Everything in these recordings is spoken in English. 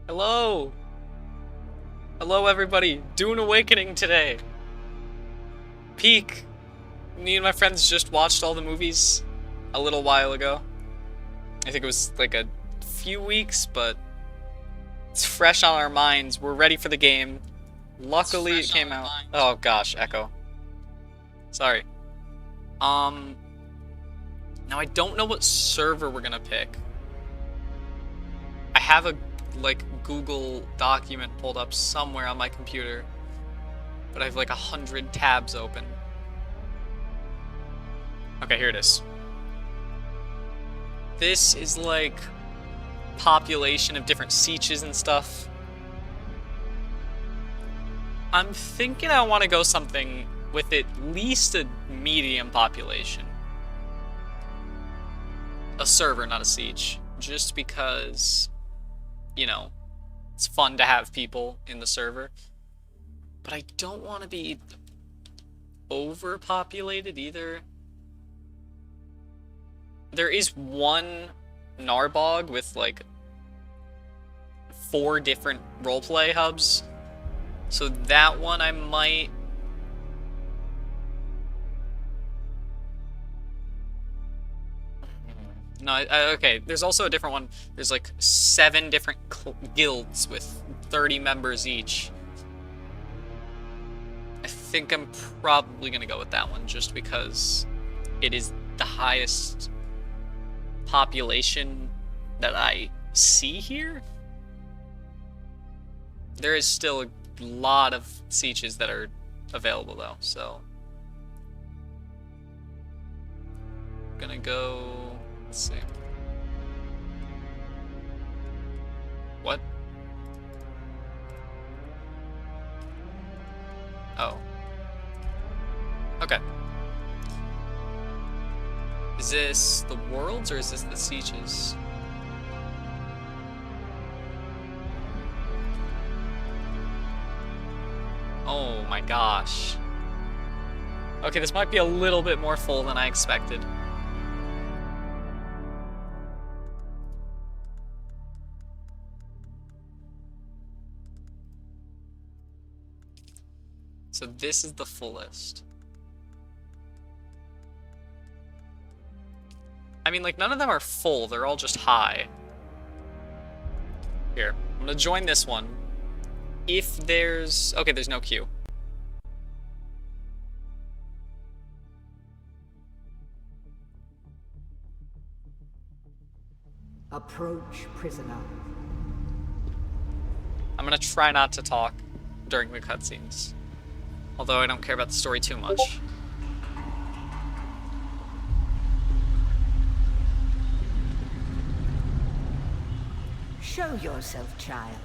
Hello! Hello, everybody! Dune Awakening today! Peak! Me and my friends just watched all the movies a little while ago. I think it was like a few weeks, but it's fresh on our minds. We're ready for the game. Luckily, it came out. Oh gosh, Echo. Sorry. Um. Now I don't know what server we're gonna pick. I have a like Google document pulled up somewhere on my computer, but I have like 100 tabs open. Okay, here it is. This is like population of different sieges and stuff. I'm thinking I want to go something with at least a medium population. A server, not a siege. Just because, you know, it's fun to have people in the server. But I don't want to be overpopulated either. There is one Narbog with like 4 different roleplay hubs. So that one I might... No, okay, there's also a different one. There's like 7 different guilds with 30 members each. I think I'm probably gonna go with that one just because it is the highest population that I see here. There is still a lot of sieges that are available though, so I'm gonna go. Let's see. What? Oh. Okay. Is this the worlds or is this the sieges? Oh my gosh. Okay, this might be a little bit more full than I expected. So this is the fullest. I mean, like, none of them are full. They're all just high. Here, I'm gonna join this one. If there's... Okay, there's no queue. Approach, prisoner. I'm gonna try not to talk during the cutscenes. Although I don't care about the story too much. Show yourself, child.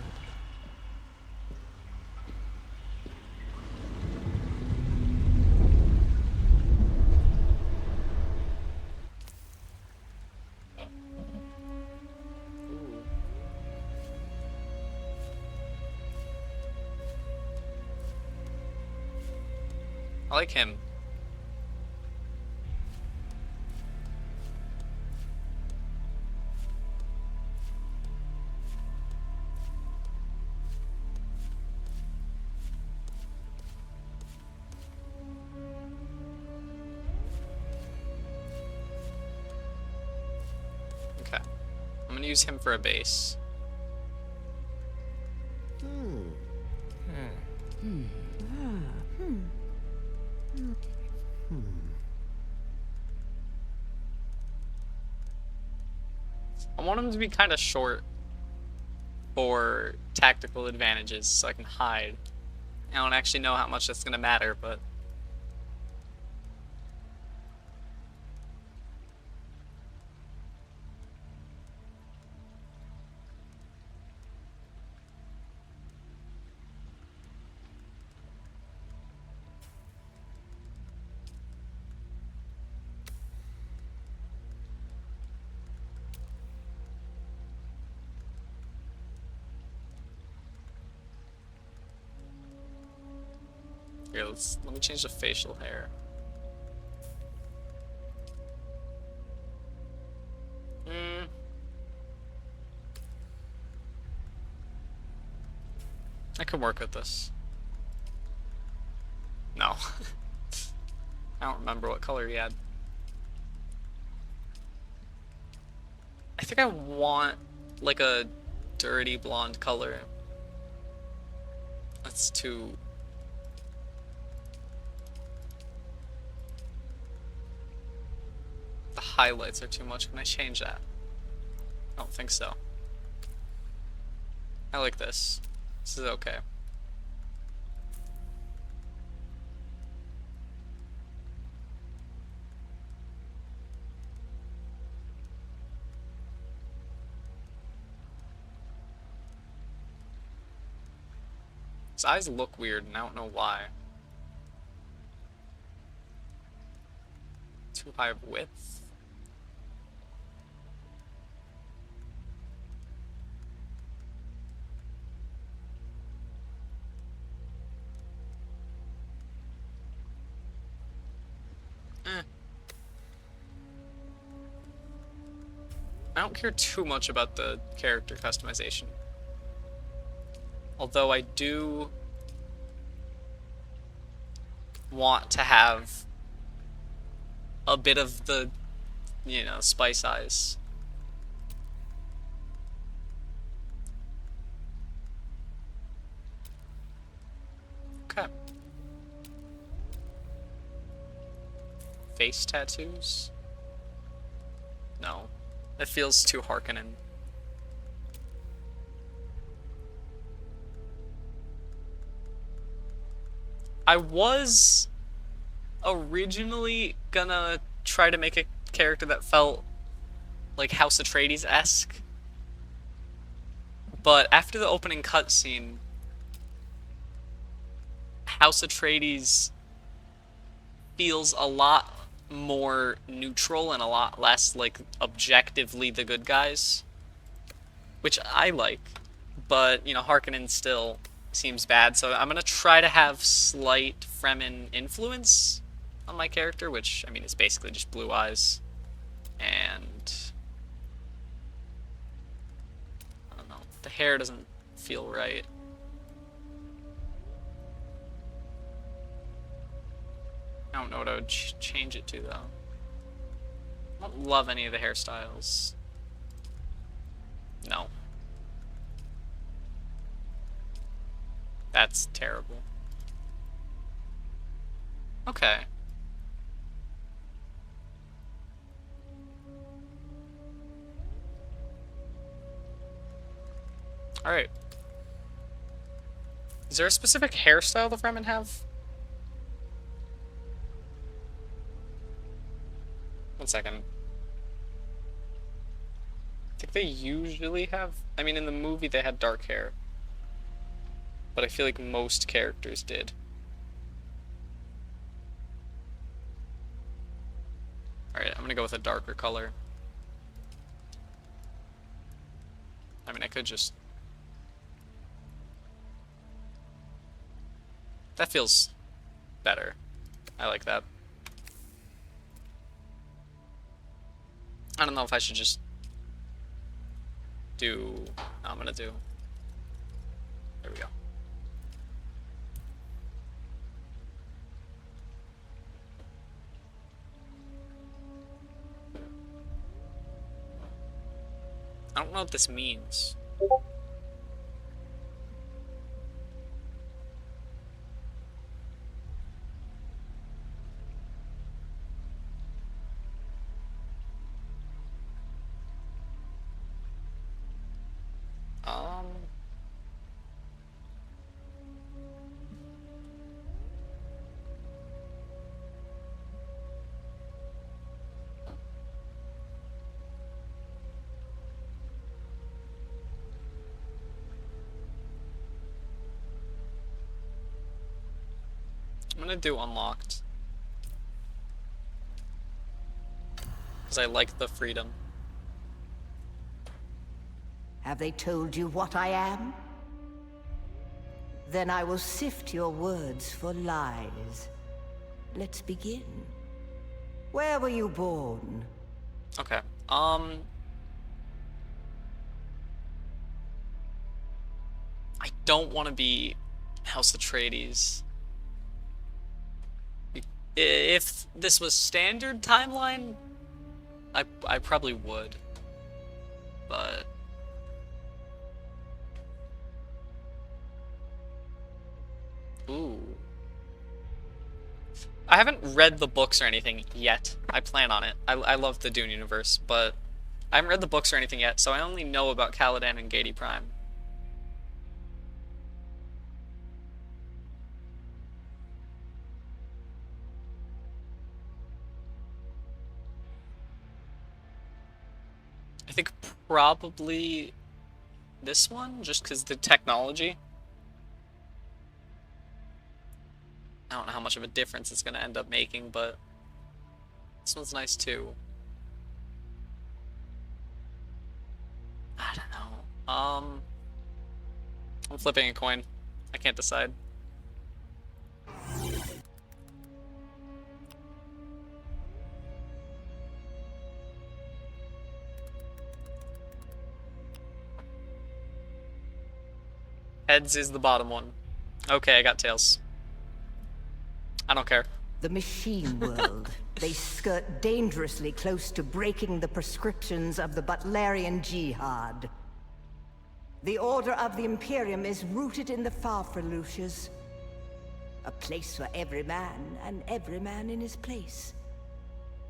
I like him. Okay. I'm gonna use him for a base. I want him to be kind of short for tactical advantages so I can hide. I don't actually know how much that's gonna matter, but... Here, let me change the facial hair. I could work with this. No. I don't remember what color he had. I think I want like a dirty blonde color. That's too... The highlights are too much. Can I change that? I don't think so. I like this. This is okay. His eyes look weird, and I don't know why. Too high of width. I don't care too much about the character customization. Although I do want to have a bit of the, you know, spice eyes. Okay. Face tattoos? No. That feels too Harkonnen. I was originally gonna try to make a character that felt like House Atreides-esque, but after the opening cutscene, House Atreides feels a lot more neutral and a lot less like objectively the good guys, which I like, but you know, Harkonnen still seems bad, so I'm gonna try to have slight Fremen influence on my character, which I mean is basically just blue eyes, and I don't know, the hair doesn't feel right. I don't know what I would change it to, though. I don't love any of the hairstyles. No. That's terrible. Okay. Alright. Is there a specific hairstyle the Fremen have? One second. I think they usually have... I mean, in the movie they had dark hair. But I feel like most characters did. Alright, I'm gonna go with a darker color. I mean, I could just... That feels better. I like that. I don't know if I should just do... No, I'm gonna do... There we go. I don't know what this means. I'm gonna do unlocked. Because I like the freedom. Have they told you what I am? Then I will sift your words for lies. Let's begin. Where were you born? Okay. I don't want to be House Atreides. If this was standard timeline, I probably would. But ooh. I haven't read the books or anything yet. I plan on it. I love the Dune universe, but I haven't read the books or anything yet, so I only know about Caladan and Gady Prime. I think probably this one, just because the technology. I don't know how much of a difference it's going to end up making, but this one's nice too. I don't know. I'm flipping a coin. I can't decide. Heads is the bottom one. Okay, I got tails. I don't care. The machine world. They skirt dangerously close to breaking the prescriptions of the Butlerian Jihad. The Order of the Imperium is rooted in the Farfreluches. A place for every man, and every man in his place.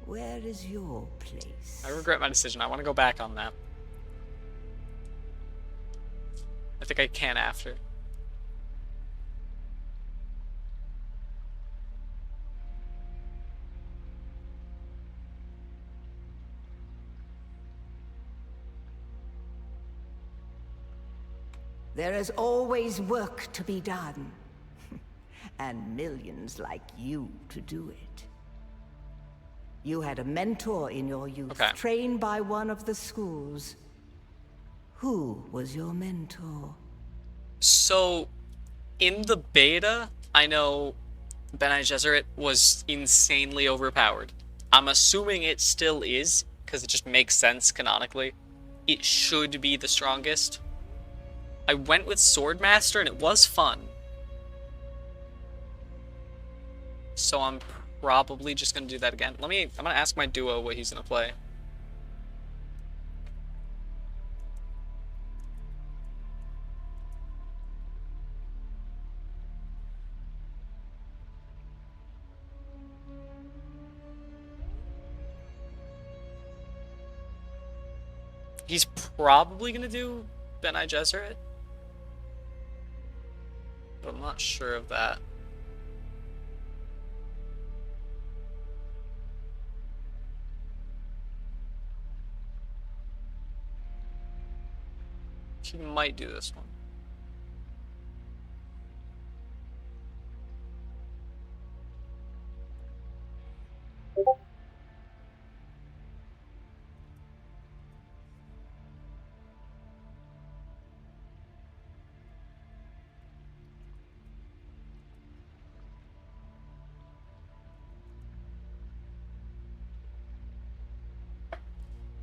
Where is your place? I regret my decision. I want to go back on that. I think I can after. There is always work to be done. And millions like you to do it. You had a mentor in your youth, trained by one of the schools. Who was your mentor? So, in the beta, I know Bene Gesserit was insanely overpowered. I'm assuming it still is, because it just makes sense canonically. It should be the strongest. I went with Swordmaster and it was fun. So I'm probably just gonna do that again. I'm gonna ask my duo what he's gonna play. He's probably gonna do Bene Gesserit, but I'm not sure of that. He might do this one.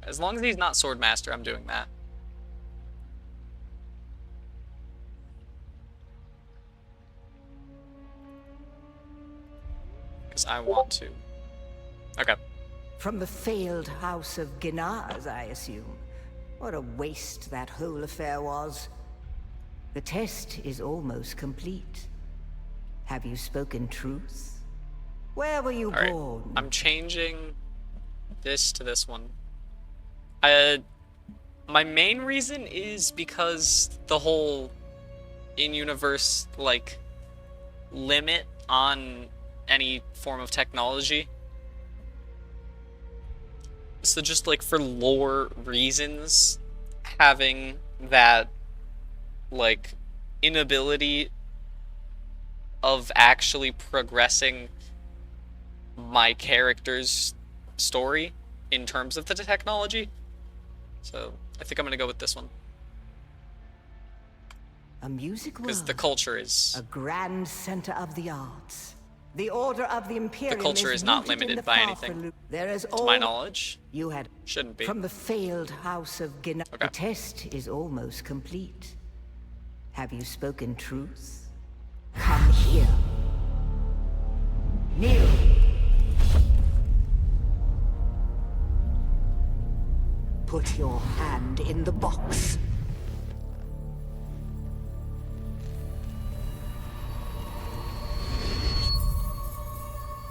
As long as he's not Swordmaster, I'm doing that. Because I want to. Okay. From the failed house of Ginaz, I assume. What a waste that whole affair was. The test is almost complete. Have you spoken truth? Where were you born? I'm changing this to this one. My main reason is because the whole in-universe, like, limit on any form of technology. So just, like, for lore reasons, having that, like, inability of actually progressing my character's story in terms of the technology. So I think I'm gonna go with this one. A music world. Because the culture is a grand center of the arts. The Order of the Imperium. The culture is not limited by anything. There is to my knowledge. You had shouldn't be. From the failed house of Ginaz. The test is almost complete. Have you spoken truth? Come here. Kneel. Put your hand in the box.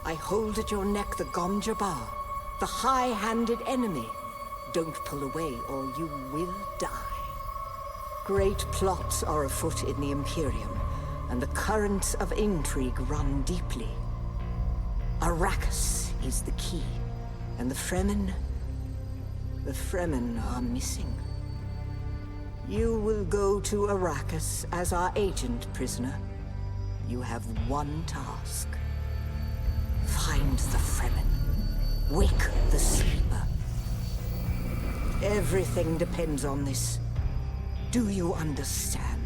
I hold at your neck the Gom Jabbar, the high-handed enemy. Don't pull away or you will die. Great plots are afoot in the Imperium, and the currents of intrigue run deeply. Arrakis is the key, and the Fremen are missing. You will go to Arrakis as our agent, prisoner. You have one task. Find the Fremen. Wake the sleeper. Everything depends on this. Do you understand?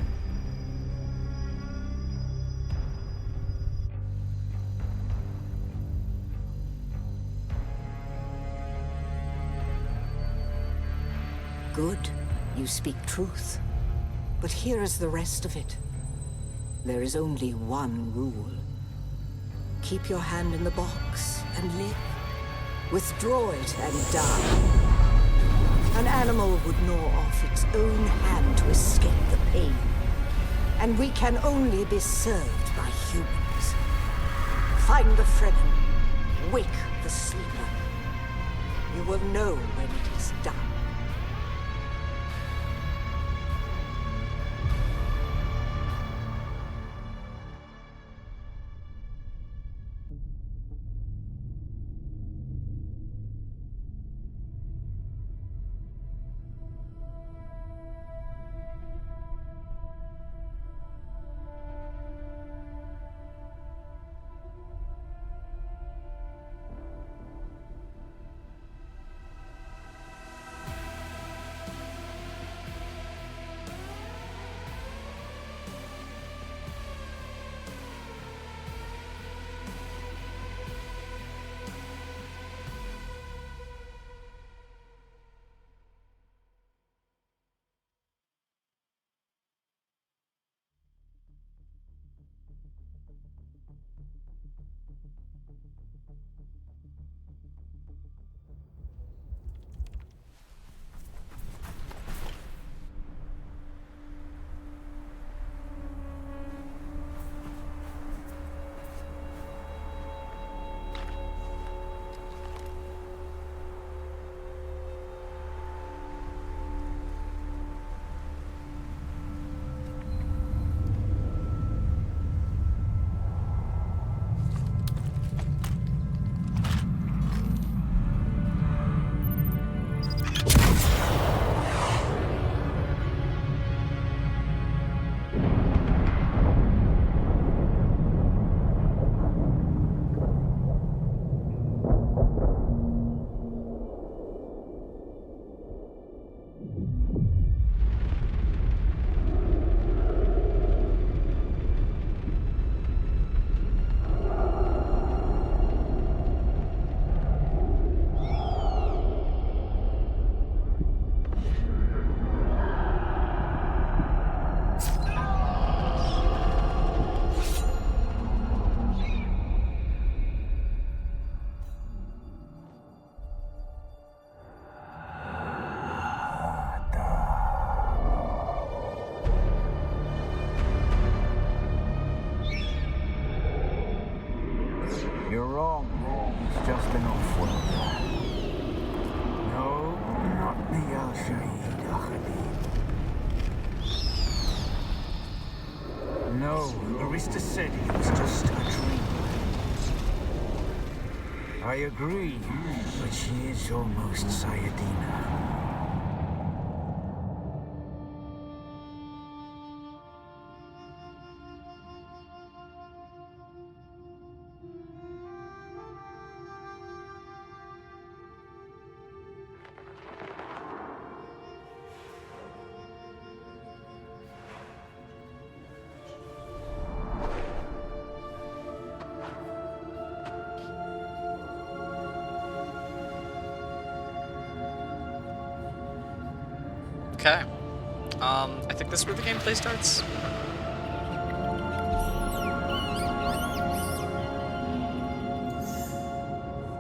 Good. You speak truth. But here is the rest of it. There is only one rule. Keep your hand in the box and live. Withdraw it and die. An animal would gnaw off its own hand to escape the pain. And we can only be served by humans. Find the Fremen. Wake the sleeper. You will know when it is done. You're wrong. It's just an off-world. No, not the Al-Shaheed Ahadi. No, Arista said it was just a dream. I agree, but she is almost Sayadina. Okay. I think this is where the gameplay starts.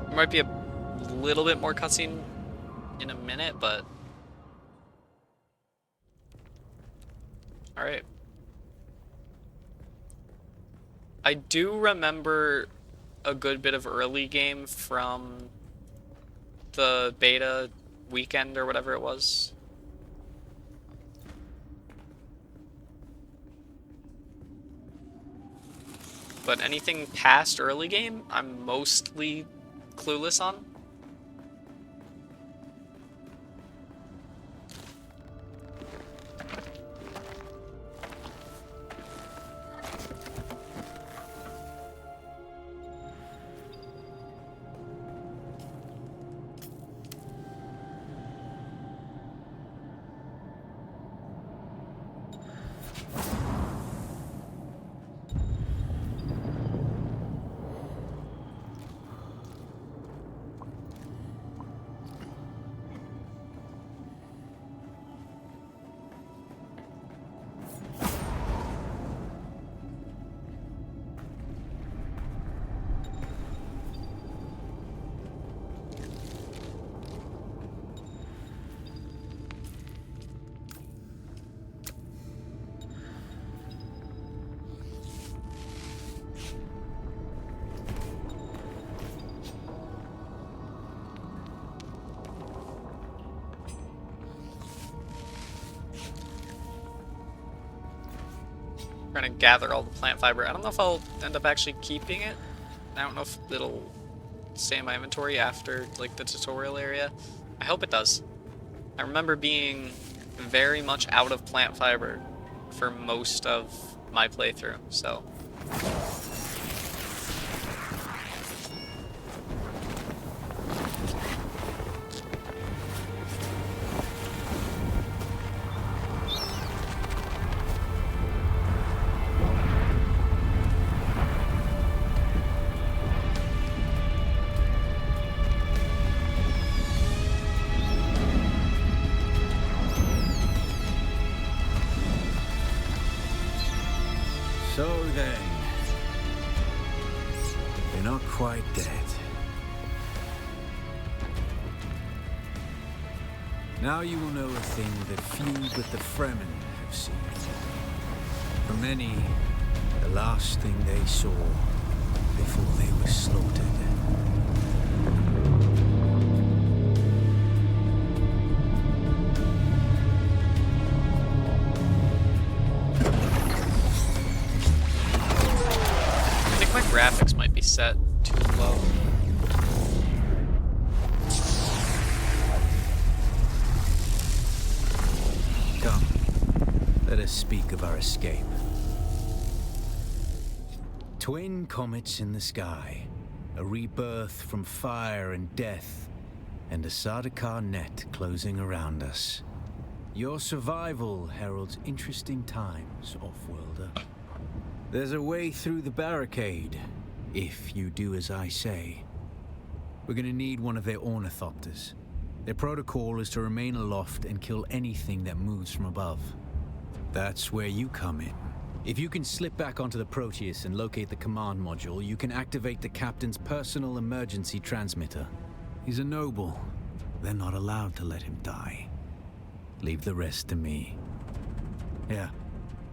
There might be a little bit more cutscene in a minute, but... Alright. I do remember a good bit of early game from the beta weekend or whatever it was. But anything past early game, I'm mostly clueless on. Trying to gather all the plant fiber. I don't know if I'll end up actually keeping it. I don't know if it'll stay in my inventory after like the tutorial area. I hope it does. I remember being very much out of plant fiber for most of my playthrough, so... So then, you're not quite dead. Now you will know a thing that few but the Fremen have seen. For many, the last thing they saw before they were slaughtered. Graphics might be set too low. Come, let us speak of our escape. Twin comets in the sky, a rebirth from fire and death, and a Sardaukar net closing around us. Your survival heralds interesting times, Offworlder. There's a way through the barricade, if you do as I say. We're gonna need one of their ornithopters. Their protocol is to remain aloft and kill anything that moves from above. That's where you come in. If you can slip back onto the Proteus and locate the command module, you can activate the captain's personal emergency transmitter. He's a noble. They're not allowed to let him die. Leave the rest to me. Here.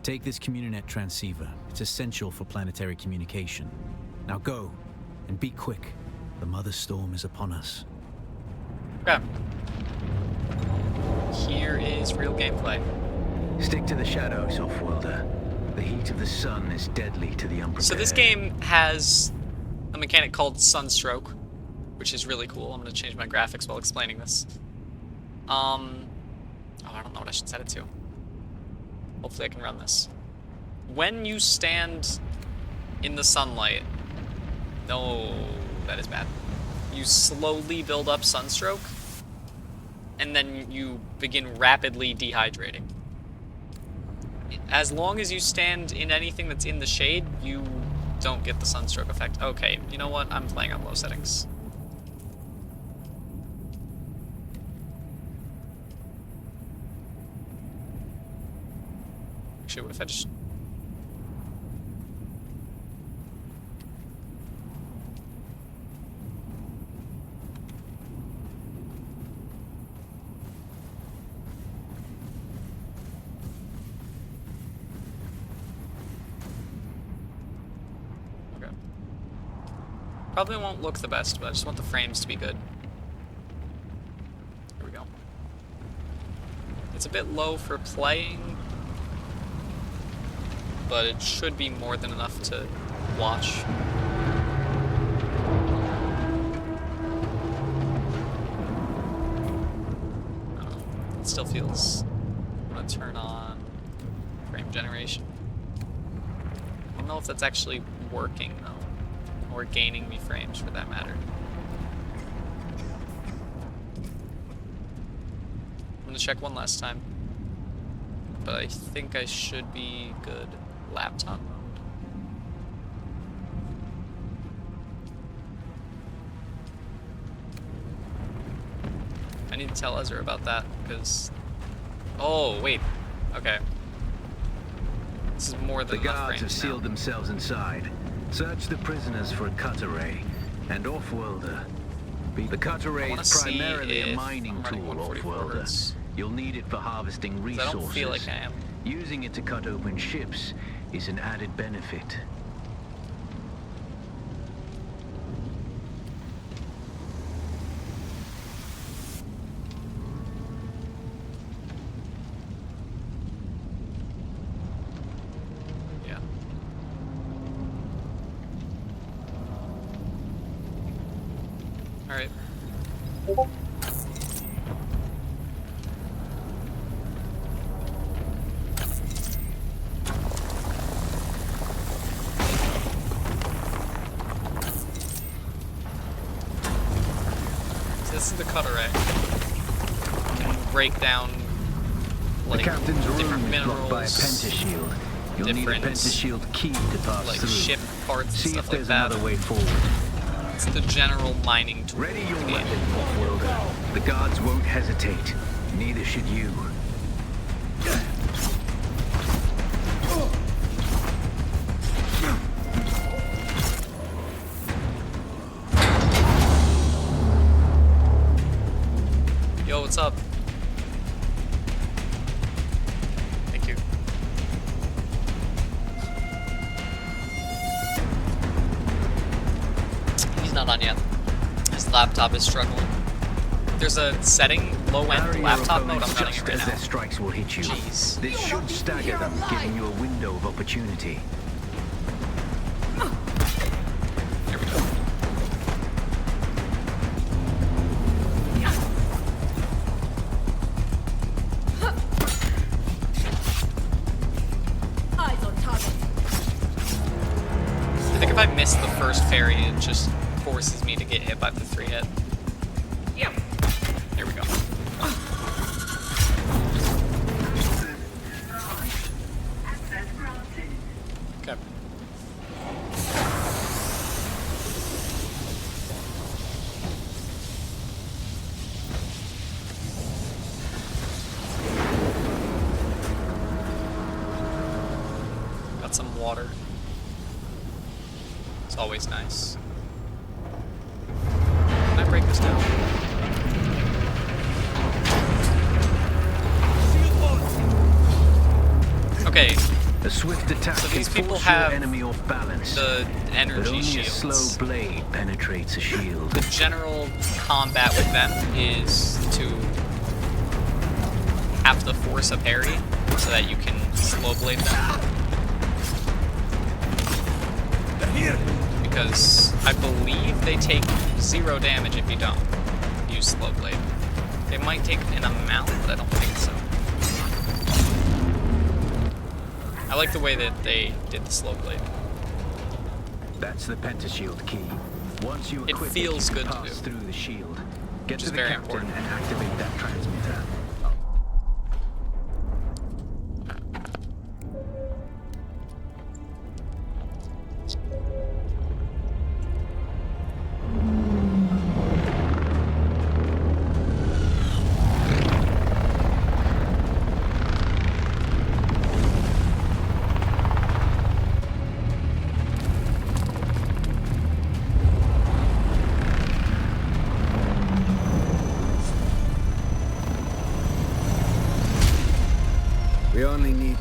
Take this Communinet transceiver. It's essential for planetary communication. Now go, and be quick. The Mother Storm is upon us. Okay. Here is real gameplay. Stick to the shadows, Offworlder. The heat of the sun is deadly to the unprepared. So this game has a mechanic called Sunstroke, which is really cool. I'm going to change my graphics while explaining this. Oh, I don't know what I should set it to. Hopefully I can run this. When you stand in the sunlight... No, that is bad. You slowly build up sunstroke, and then you begin rapidly dehydrating. As long as you stand in anything that's in the shade, you don't get the sunstroke effect. Okay, you know what? I'm playing on low settings. Actually, what if I just... Okay. Probably won't look the best, but I just want the frames to be good. Here we go. It's a bit low for playing, but it should be more than enough to watch. It still feels... I'm gonna turn on frame generation. I don't know if that's actually working though, or gaining me frames for that matter. I'm gonna check one last time, but I think I should be good. Laptop mode. I need to tell Ezra about that, because... Oh, wait. Okay. This is more than the enough guards have frames sealed now. themselves inside. Search the prisoners for a cut array and off-worlder. The cut array is primarily a mining tool, off-worlder. You'll need it for harvesting resources. I don't feel like I am. Using it to cut open ships is an added benefit. Yeah. All right. This is the cut array. You can break down like the captain's room different is minerals, blocked by a pentashield. You'll need a pentashield key to pass like through. ship parts See and if stuff like there's that. another way forward. It's the general mining tool. Ready your game. weapon, off-worlder. The guards won't hesitate. Neither should you. Yo, what's up? Thank you. He's not on yet. His laptop is struggling. There's a setting, low-end laptop mode. I'm running it right as now. their strikes will hit you. Jeez. This should stagger them, giving you a window of opportunity. Here we go. Eyes on target. I think if I miss the first ferry, it just forces me to get hit by the 3-hit. Yeah. Here we go. Okay. Got some water. It's always nice. Can I break this down? Okay, A swift attack So these can people force have your enemy off balance. the But energy only a shields. slow blade penetrates a shield. The general combat with them is to have the force a parry so that you can slow blade them. Because I believe they take 0 damage if you don't use slow blade. They might take an amount, but I don't think so. I like the way that they did the slow blade. That's the pentashield key. Once you equip feels you can good to pass do. through the shield. Get Which to is the very captain important. and activate that transmitter.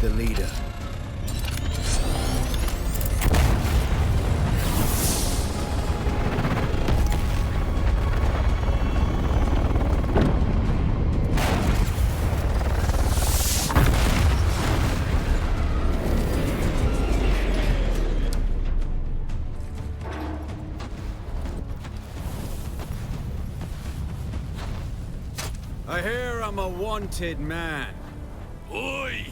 need the leader. I hear I'm a wanted man. Oi!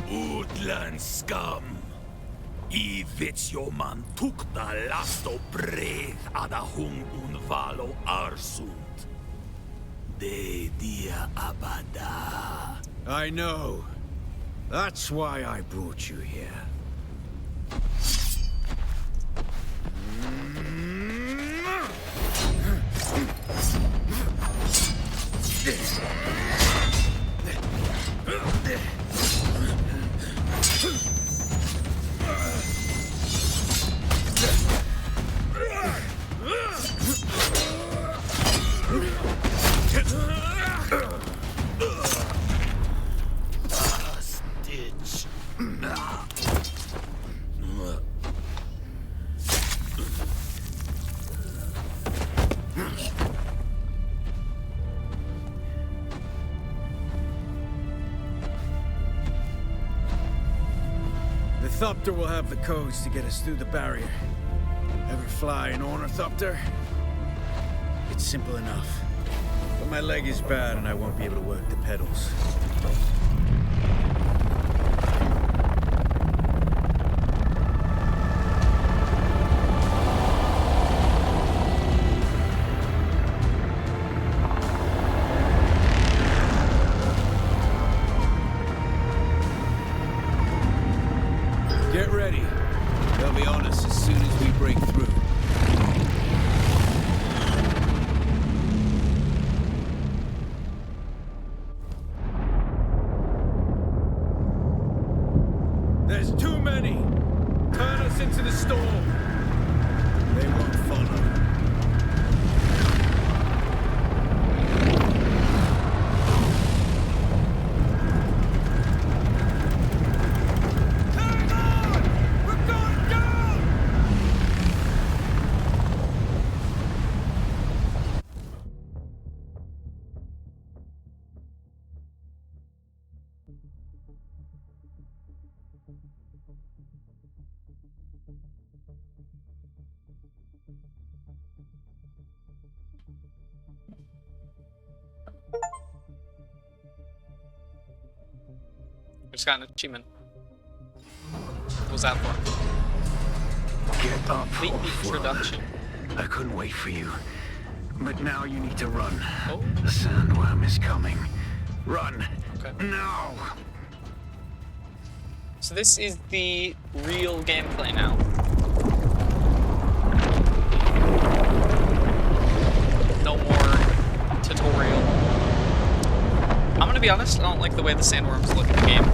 Utland scum! I man tukta lasto breath ada hung un valo arsund. De dia abada. I know. That's why I brought you here. Stitch. The Thopter will have the codes to get us through the barrier. Ever fly an Ornithopter? It's simple enough. But my leg is bad and I won't be able to work the pedals. Get ready. They'll be on us as soon as we break through. There's too many! Turn us into the storm! They won't follow. Hang on! We're going down! I just got an achievement. What was that for? Get up, Complete the Off-World. introduction. I couldn't wait for you. But now you need to run. Oh. The sandworm is coming. Run! Okay. Now! So this is the real gameplay now. No more tutorial. I'm gonna be honest, I don't like the way the sandworms look in the game.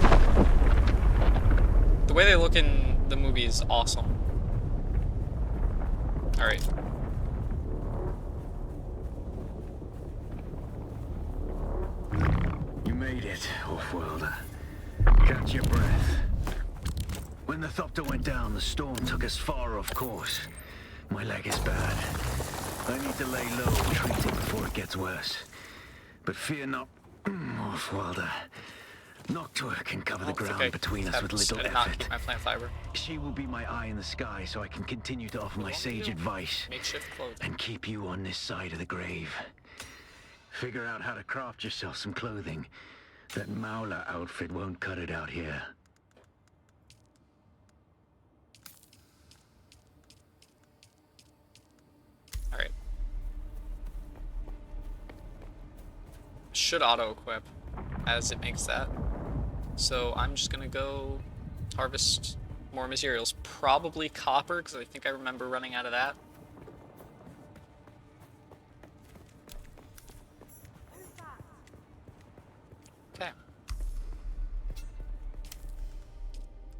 The way they look in the movie is awesome. Alright. You made it, Off-Worlder. Catch your breath. When the Thopter went down, the storm took us far off course. My leg is bad. I need to lay low and treat it before it gets worse. But fear not, Off-Worlder. Noctua can cover the ground Okay. between us with little I did not effort. get my plant fiber. She will be my eye in the sky so I can continue to offer my sage advice Makeshift clothing. and keep you on this side of the grave. Figure out how to craft yourself some clothing. That Maula outfit won't cut it out here. Alright. Should auto-equip as it makes that. So I'm just gonna go harvest more materials. Probably copper, because I think I remember running out of that. Okay.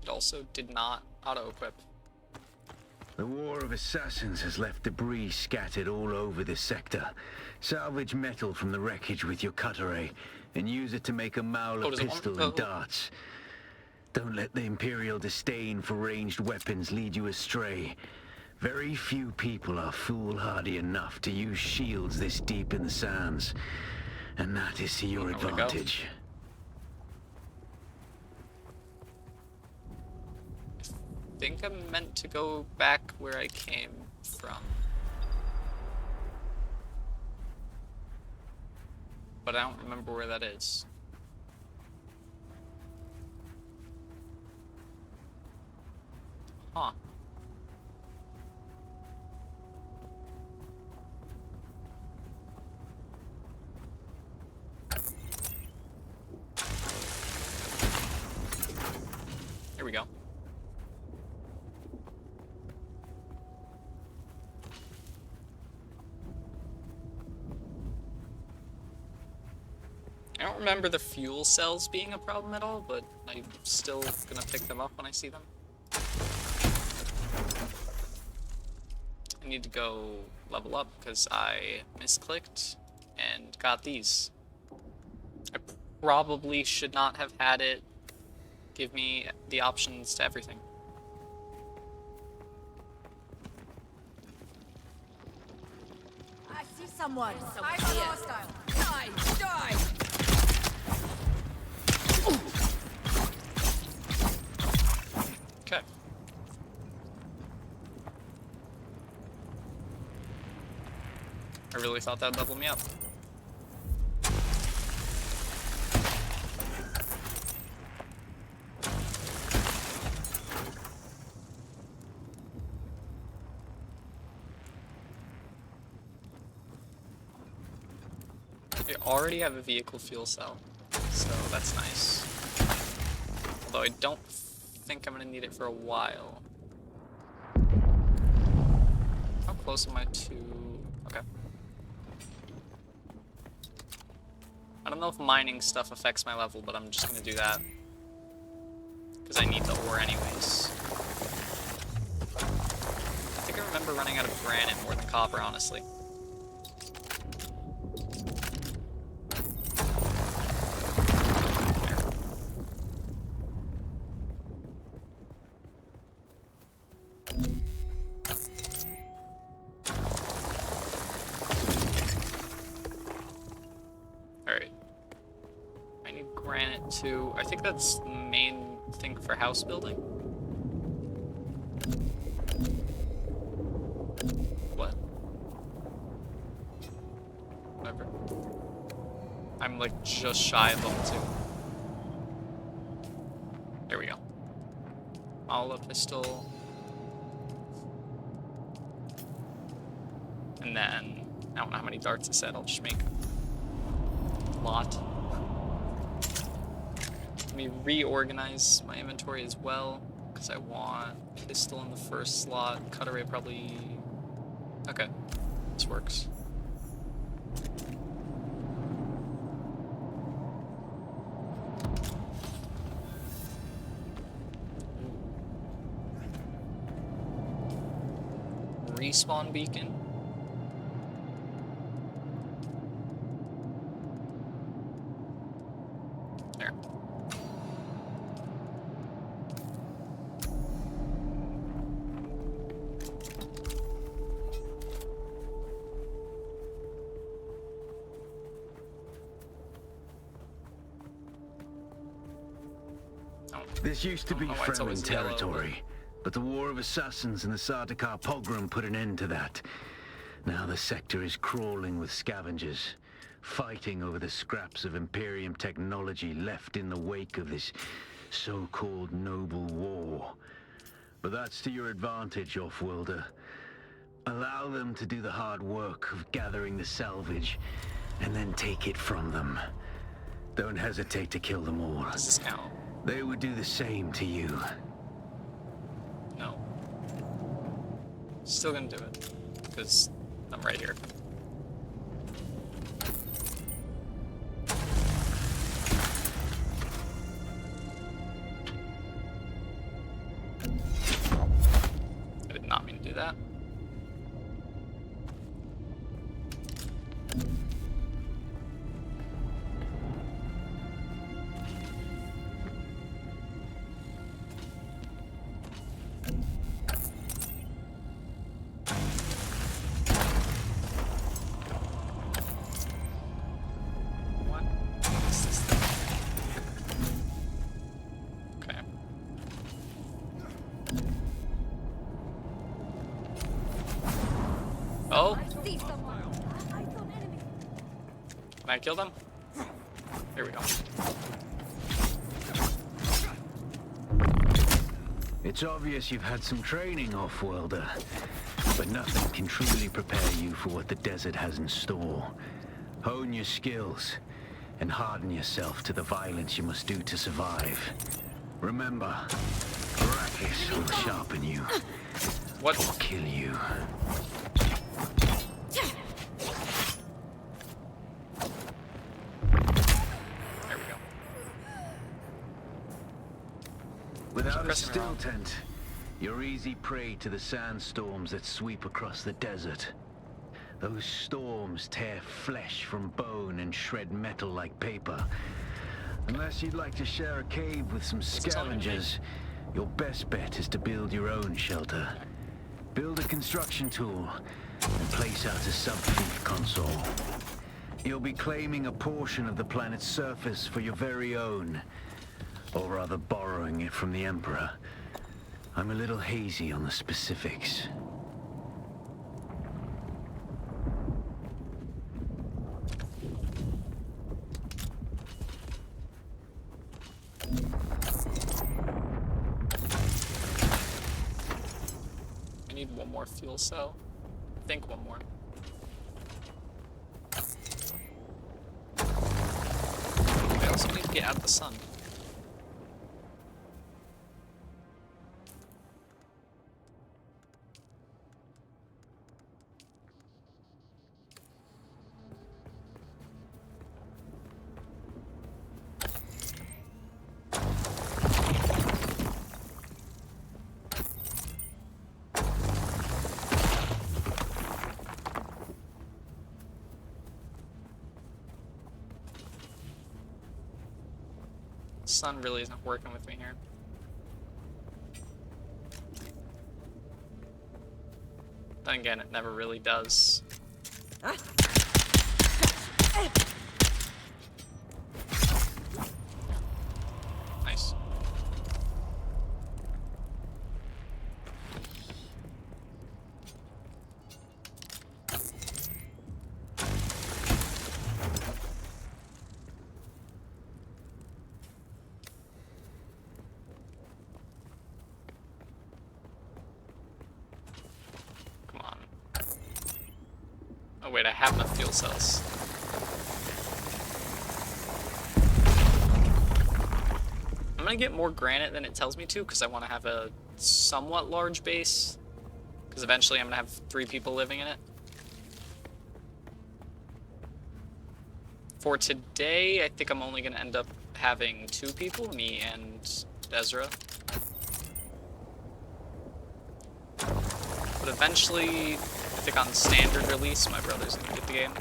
It also did not auto-equip. The War of Assassins has left debris scattered all over this sector. Salvage metal from the wreckage with your cutter ray, and use it to make a Maula Oh, does it want- pistol and darts. Don't let the Imperial disdain for ranged weapons lead you astray. Very few people are foolhardy enough to use shields this deep in the sands. And that is to your Where to go? advantage. I think I'm meant to go back where I came from. But I don't remember where that is. Huh. Here we go. I don't remember the fuel cells being a problem at all, but I'm still gonna pick them up when I see them. I need to go level up because I misclicked and got these. I probably should not have had it give me the options to everything. I see someone. I'm hostile. Die! Die! Okay. I really thought that'd level me up. I already have a vehicle fuel cell, so that's nice. Although I don't think I'm gonna need it for a while. How close am I to... Okay. I don't know if mining stuff affects my level, but I'm just gonna do that. Because I need the ore anyways. I think I remember running out of granite more than copper, honestly. Alright. I need granite too. I think that's the main thing for house building. What? Whatever. I'm like just shy of level 2. There we go. Olive pistol. And then, I don't know how many darts I said, I'll just make a lot. Let me reorganize my inventory as well, because I want pistol in the first slot, cutaway probably... Okay, this works. Respawn beacon. There. This used to be know why it's Fremen always yellow, territory, but the War of Assassins and the Sardaukar pogrom put an end to that. Now the sector is crawling with scavengers, fighting over the scraps of Imperium technology left in the wake of this so-called noble war. But that's to your advantage, Offworlder. Allow them to do the hard work of gathering the salvage, and then take it from them. Don't hesitate to kill them all. Does this count? They would do the same to you. No. Still gonna do it, because I'm right here. I did not mean to do that. Can I kill them? Here we go. It's obvious you've had some training, off-worlder, but nothing can truly prepare you for what the desert has in store. Hone your skills and harden yourself to the violence you must do to survive. Remember, practice will sharpen you What? or kill you. There we go. Without a pressing still around. tent, you're easy prey to the sandstorms that sweep across the desert. Those storms tear flesh from bone and shred metal like paper. Unless you'd like to share a cave with some scavengers, your best bet is to build your own shelter. Build a construction tool and place out a sub-thief console. You'll be claiming a portion of the planet's surface for your very own, or rather borrowing it from the Emperor. I'm a little hazy on the specifics. I need one more fuel cell. I think one more. I also need to get out of the sun. Sun really isn't working with me here. Then again, it never really does. Nice. Come on. Oh wait, I have enough fuel cells. I'm gonna get more granite than it tells me to because I want to have a somewhat large base. Because eventually I'm gonna have 3 people living in it. For today, I think I'm only gonna end up having 2 people, me and Ezra. But eventually, I think on standard release, my brother's gonna get the game.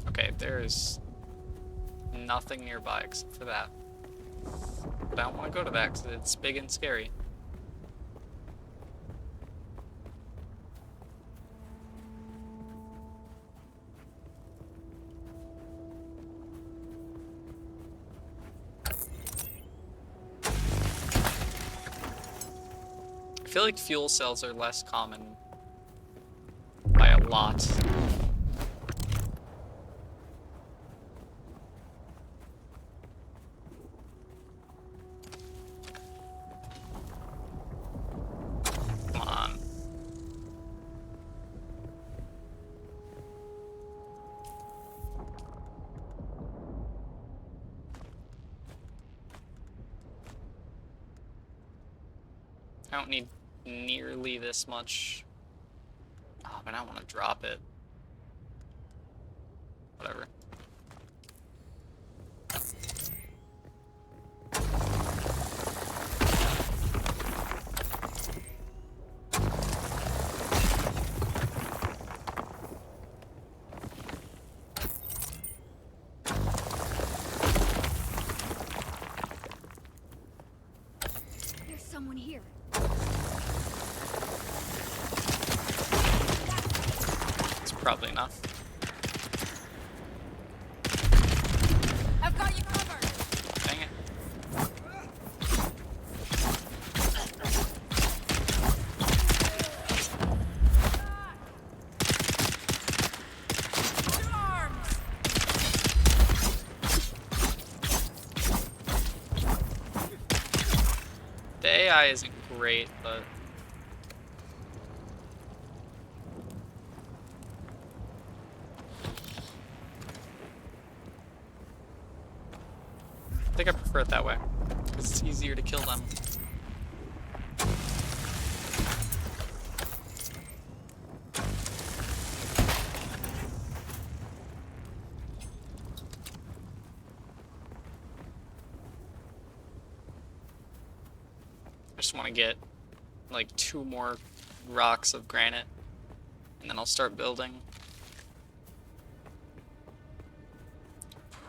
Okay, there's nothing nearby except for that. But I don't want to go to that because it's big and scary. I feel like fuel cells are less common by a lot. Come on. I don't need nearly this much. Oh, but I want to drop it. Whatever. There's someone here. It's probably enough. I've got you covered. Dang it. AI isn't great, but I think I prefer it that way because it's easier to kill them. I just want to get like 2 more rocks of granite and then I'll start building.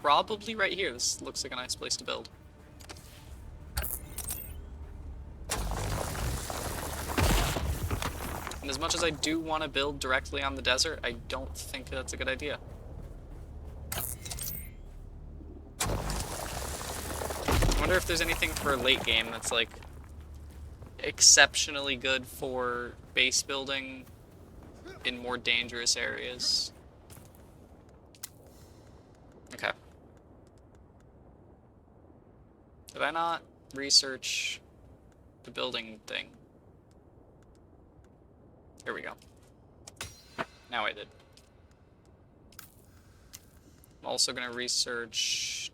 Probably right here. This looks like a nice place to build. And as much as I do want to build directly on the desert, I don't think that's a good idea. I wonder if there's anything for late game that's like exceptionally good for base building in more dangerous areas. Okay. Did I not research the building thing? Here we go. Now I did. I'm also going to research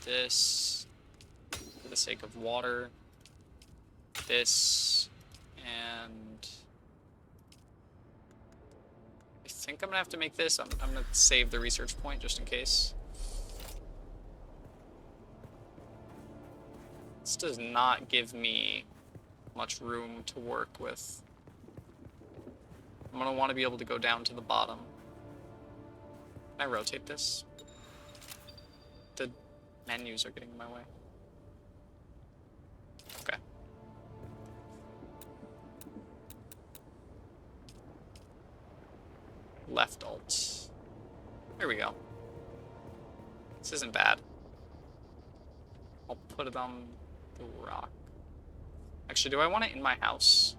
this for the sake of water. This, and I think I'm gonna have to make this. I'm gonna save the research point just in case. This does not give me much room to work with. I'm gonna want to be able to go down to the bottom. Can I rotate this? The menus are getting in my way. Okay. Left alt. There we go. This isn't bad. I'll put it on the rock. Actually, do I want it in my house?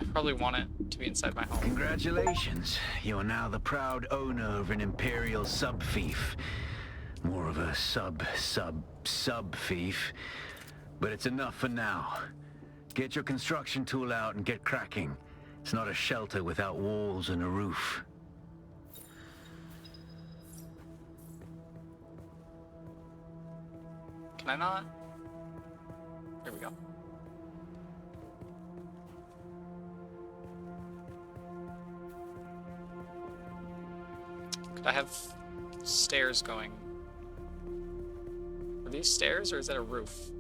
I probably want it to be inside my home. Congratulations. You're now the proud owner of an Imperial sub-fief. More of a sub-fief. But it's enough for now. Get your construction tool out and get cracking. It's not a shelter without walls and a roof. Can I not? Here we go. Could I have stairs going? Are these stairs or is that a roof?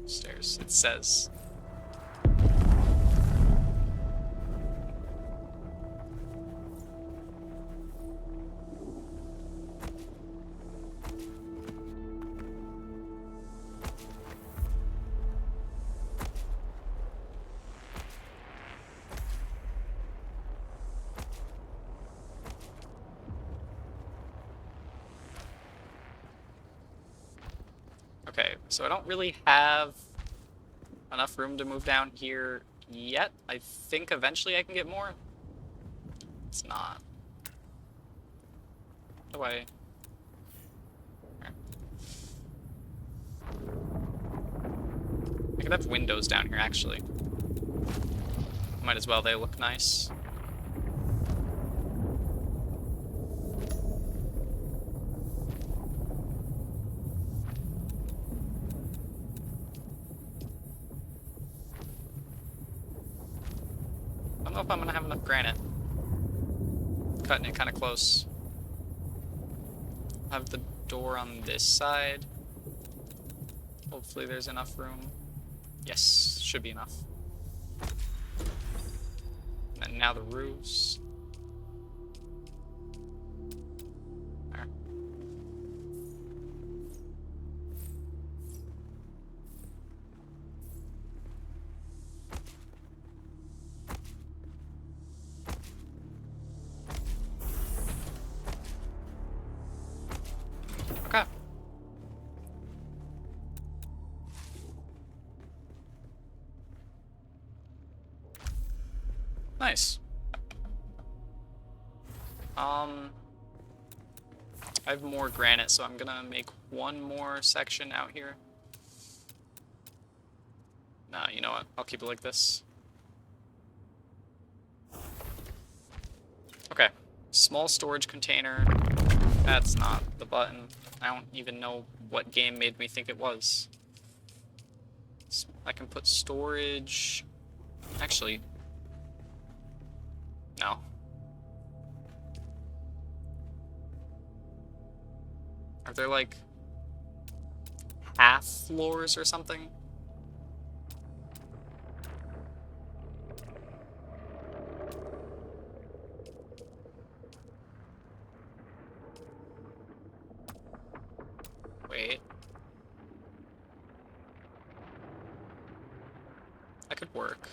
Stairs, it says. Okay, so I don't really have enough room to move down here yet. I think eventually I can get more. It's not. How do I... I could have windows down here, actually. Might as well, they look nice. I don't know if I'm gonna have enough granite. Cutting it kind of close. I'll have the door on this side. Hopefully there's enough room. Yes, should be enough. And now the roofs. There. Okay. Nice. I have more granite, so I'm gonna make one more section out here. Nah, you know what? I'll keep it like this. Okay. Small storage container. That's not the button. I don't even know what game made me think it was. I can put storage... Actually... No. Are there like half floors or something? Wait. That could work.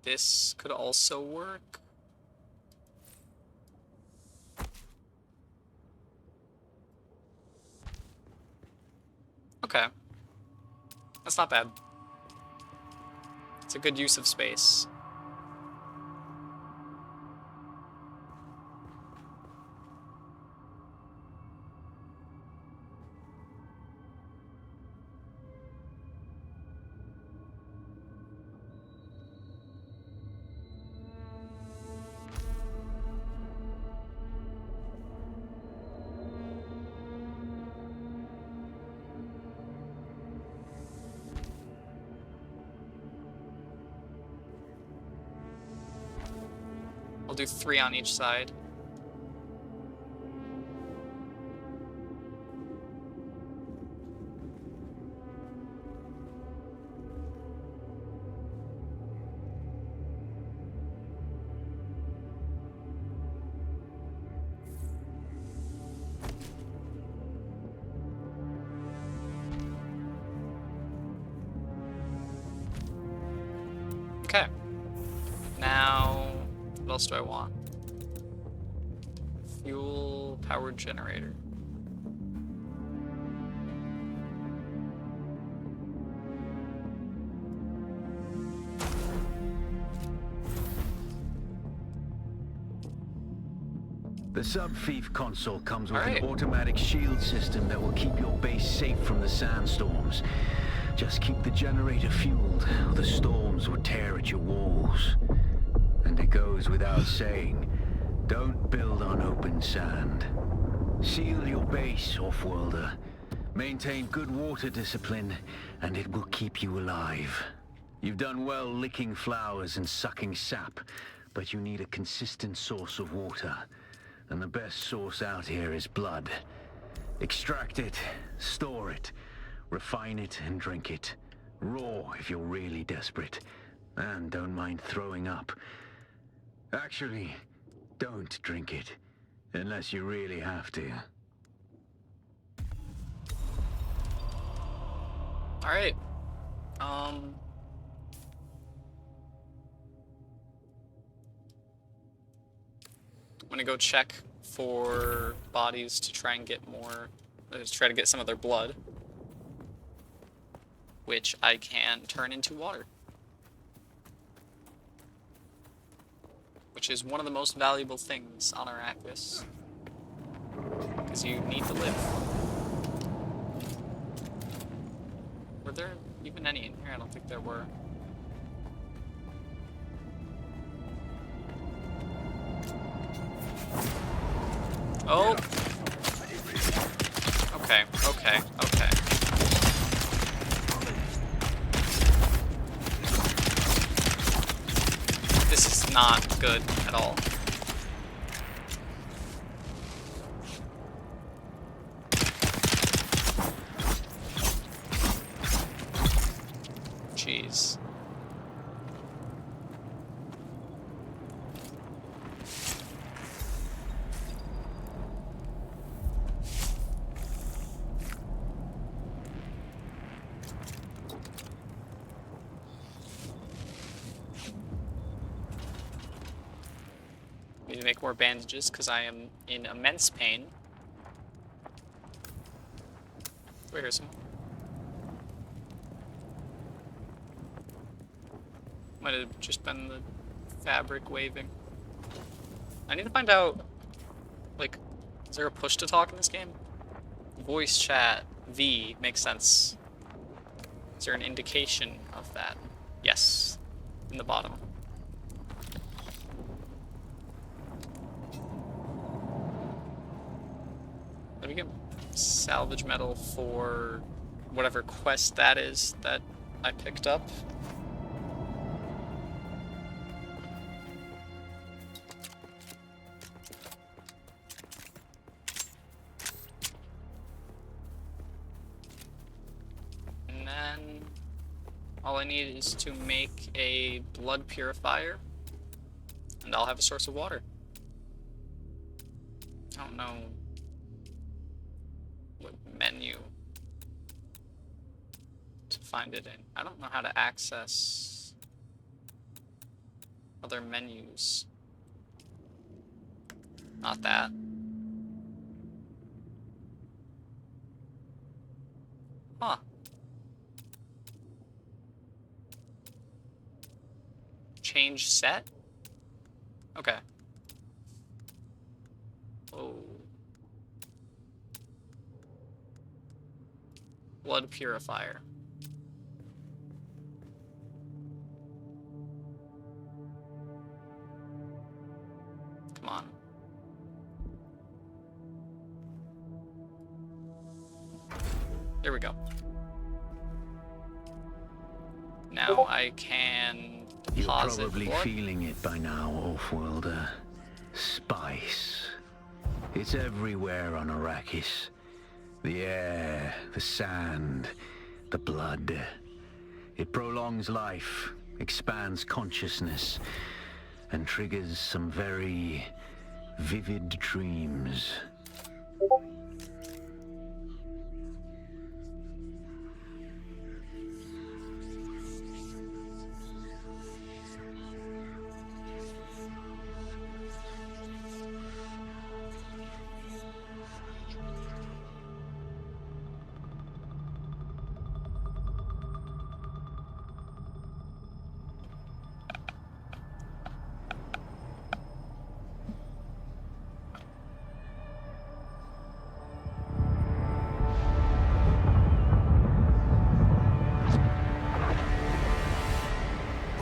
This could also work. Okay. That's not bad. It's a good use of space. I'll do 3 on each side. Okay. Now, what else do I want? Fuel powered generator. The sub-thief console comes with Alright. an automatic shield system that will keep your base safe from the sandstorms. Just keep the generator fueled, or the storms will tear at your walls. And it goes without saying, don't build on open sand. Seal your base, off-worlder. Maintain good water discipline, and it will keep you alive. You've done well licking flowers and sucking sap, but you need a consistent source of water. And the best source out here is blood. Extract it, store it, refine it and drink it. Raw if you're really desperate. And don't mind throwing up. Actually, don't drink it. Unless you really have to. Alright. I'm gonna go check for bodies to try and get more, try to get some of their blood, which I can turn into water, which is one of the most valuable things on Arrakis, because you need to live. Were there even any in here? I don't think there were. Oh! Okay, okay, okay. This is not good at all. Jeez. Need to make more bandages because I am in immense pain. Wait, here's some. Might have just been the fabric waving. I need to find out, like, is there a push to talk in this game? Voice chat, V, makes sense. Is there an indication of that? Yes, in the bottom. Let me get salvage metal for whatever quest that is that I picked up. And then all I need is to make a blood purifier, and I'll have a source of water. I don't know what menu to find it in. I don't know how to access other menus. Not that. Huh. Change set? Okay. Oh. Blood purifier. Come on. There we go. Now I can You're deposit probably blood. feeling it by now, Off-worlder. Spice. It's everywhere on Arrakis. The air, the sand, the blood. It prolongs life, expands consciousness, and triggers some very vivid dreams.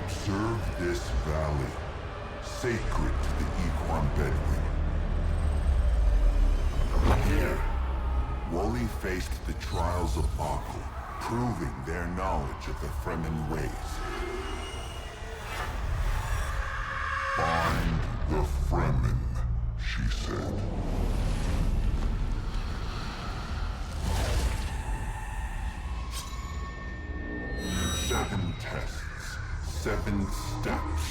Observe this valley, sacred to the Equan Bedouin. Here, Wally faced the trials of Baku, proving their knowledge of the Fremen ways. Find the Fremen, she said. Seven tests, 7 steps.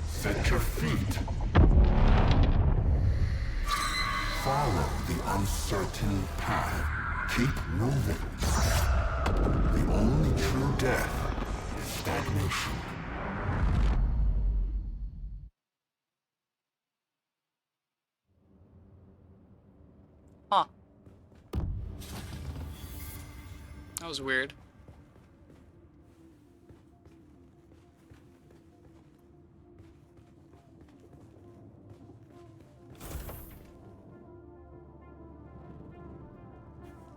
Set your feet. Follow the uncertain path. Keep moving. The only true death is stagnation. Huh. That was weird.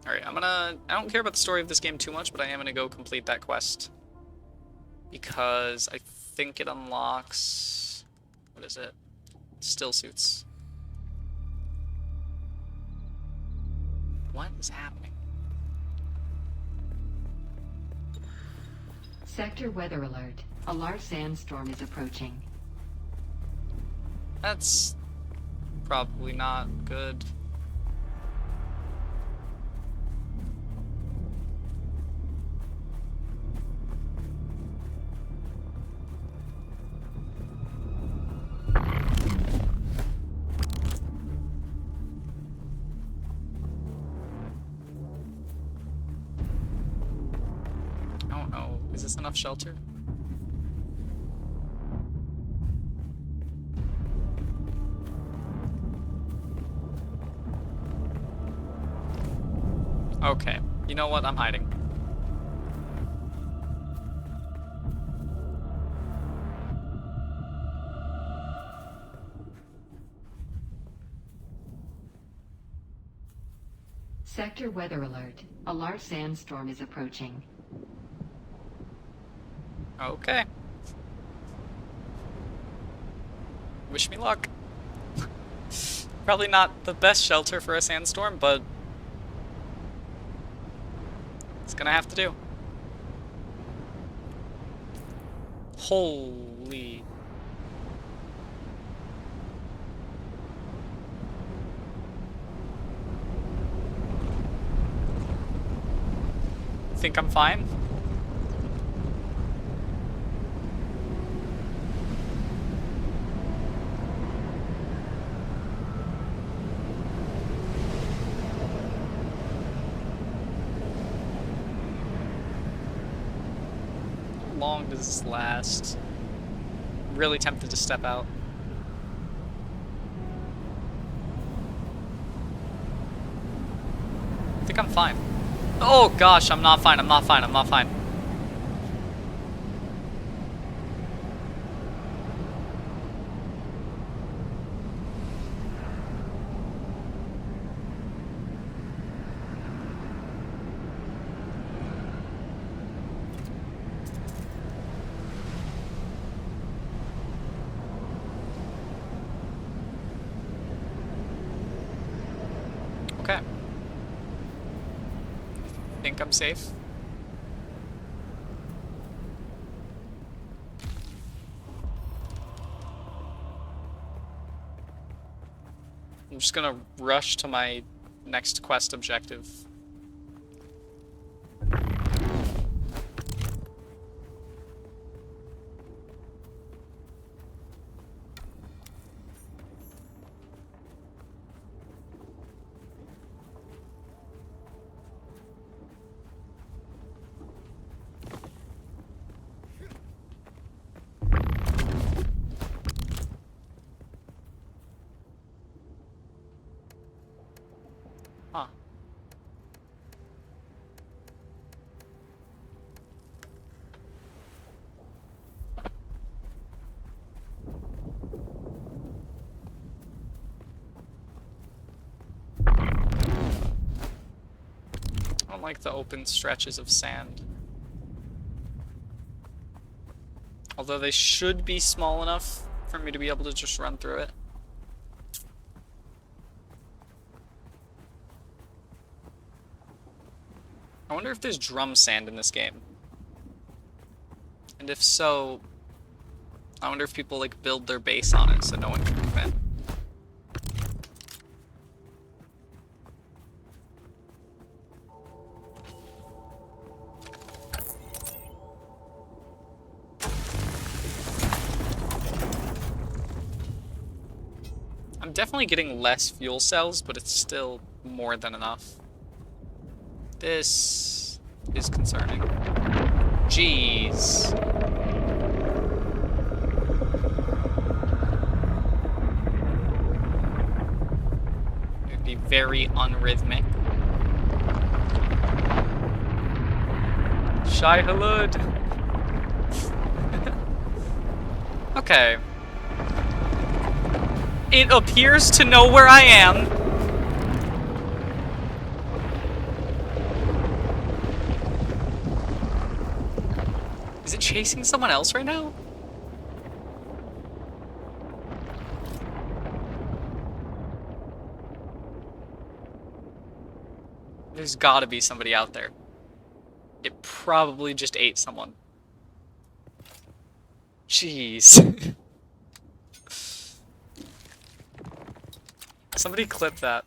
Alright, I don't care about the story of this game too much, but I am gonna go complete that quest. Because I think it unlocks... what is it? Still suits. What is happening? Sector weather alert. A large sandstorm is approaching. That's probably not good. I don't know. Is this enough shelter? Okay. You know what? I'm hiding. Sector weather alert. A large sandstorm is approaching. Okay. Wish me luck. Probably not the best shelter for a sandstorm, but it's gonna have to do. Holy. Think I'm fine? How long does this last? I'm really tempted to step out. I think I'm fine. Oh gosh, I'm not fine, I'm not fine, I'm not fine. Okay. Think I'm safe? I'm just gonna rush to my next quest objective. Huh. I don't like the open stretches of sand. Although they should be small enough for me to be able to just run through it. I wonder if there's drum sand in this game. And if so, I wonder if people like build their base on it so no one can move in. I'm definitely getting less fuel cells, but it's still more than enough. This is concerning. Jeez. It'd be very unrhythmic. Shai Halud. Okay. It appears to know where I am. Is it chasing someone else right now? There's gotta be somebody out there. It probably just ate someone. Jeez. Somebody clip that.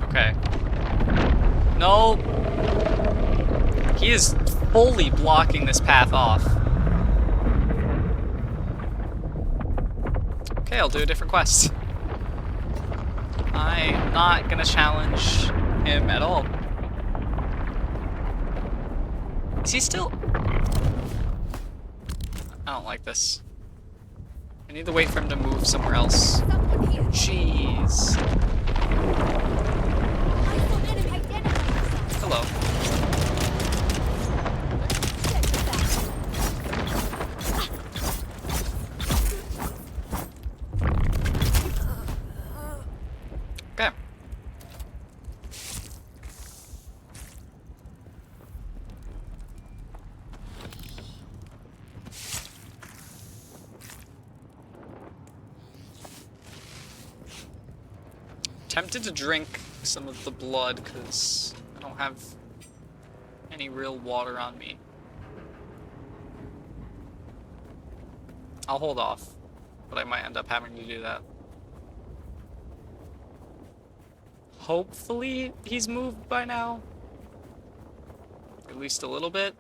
Okay. No. He is fully blocking this path off. Okay, I'll do a different quest. I'm not gonna challenge him at all. Is he still... I don't like this. I need to wait for him to move somewhere else. Someone here. Jeez. Hello. Okay. Tempted to drink some of the blood because I don't have any real water on me. I'll hold off, but I might end up having to do that. Hopefully he's moved by now. At least a little bit.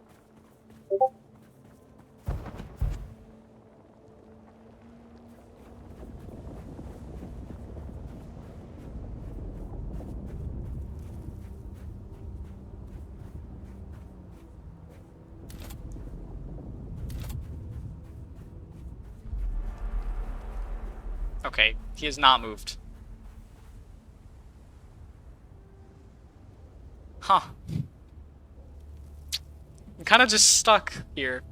Okay, he has not moved. Huh. I'm kind of just stuck here.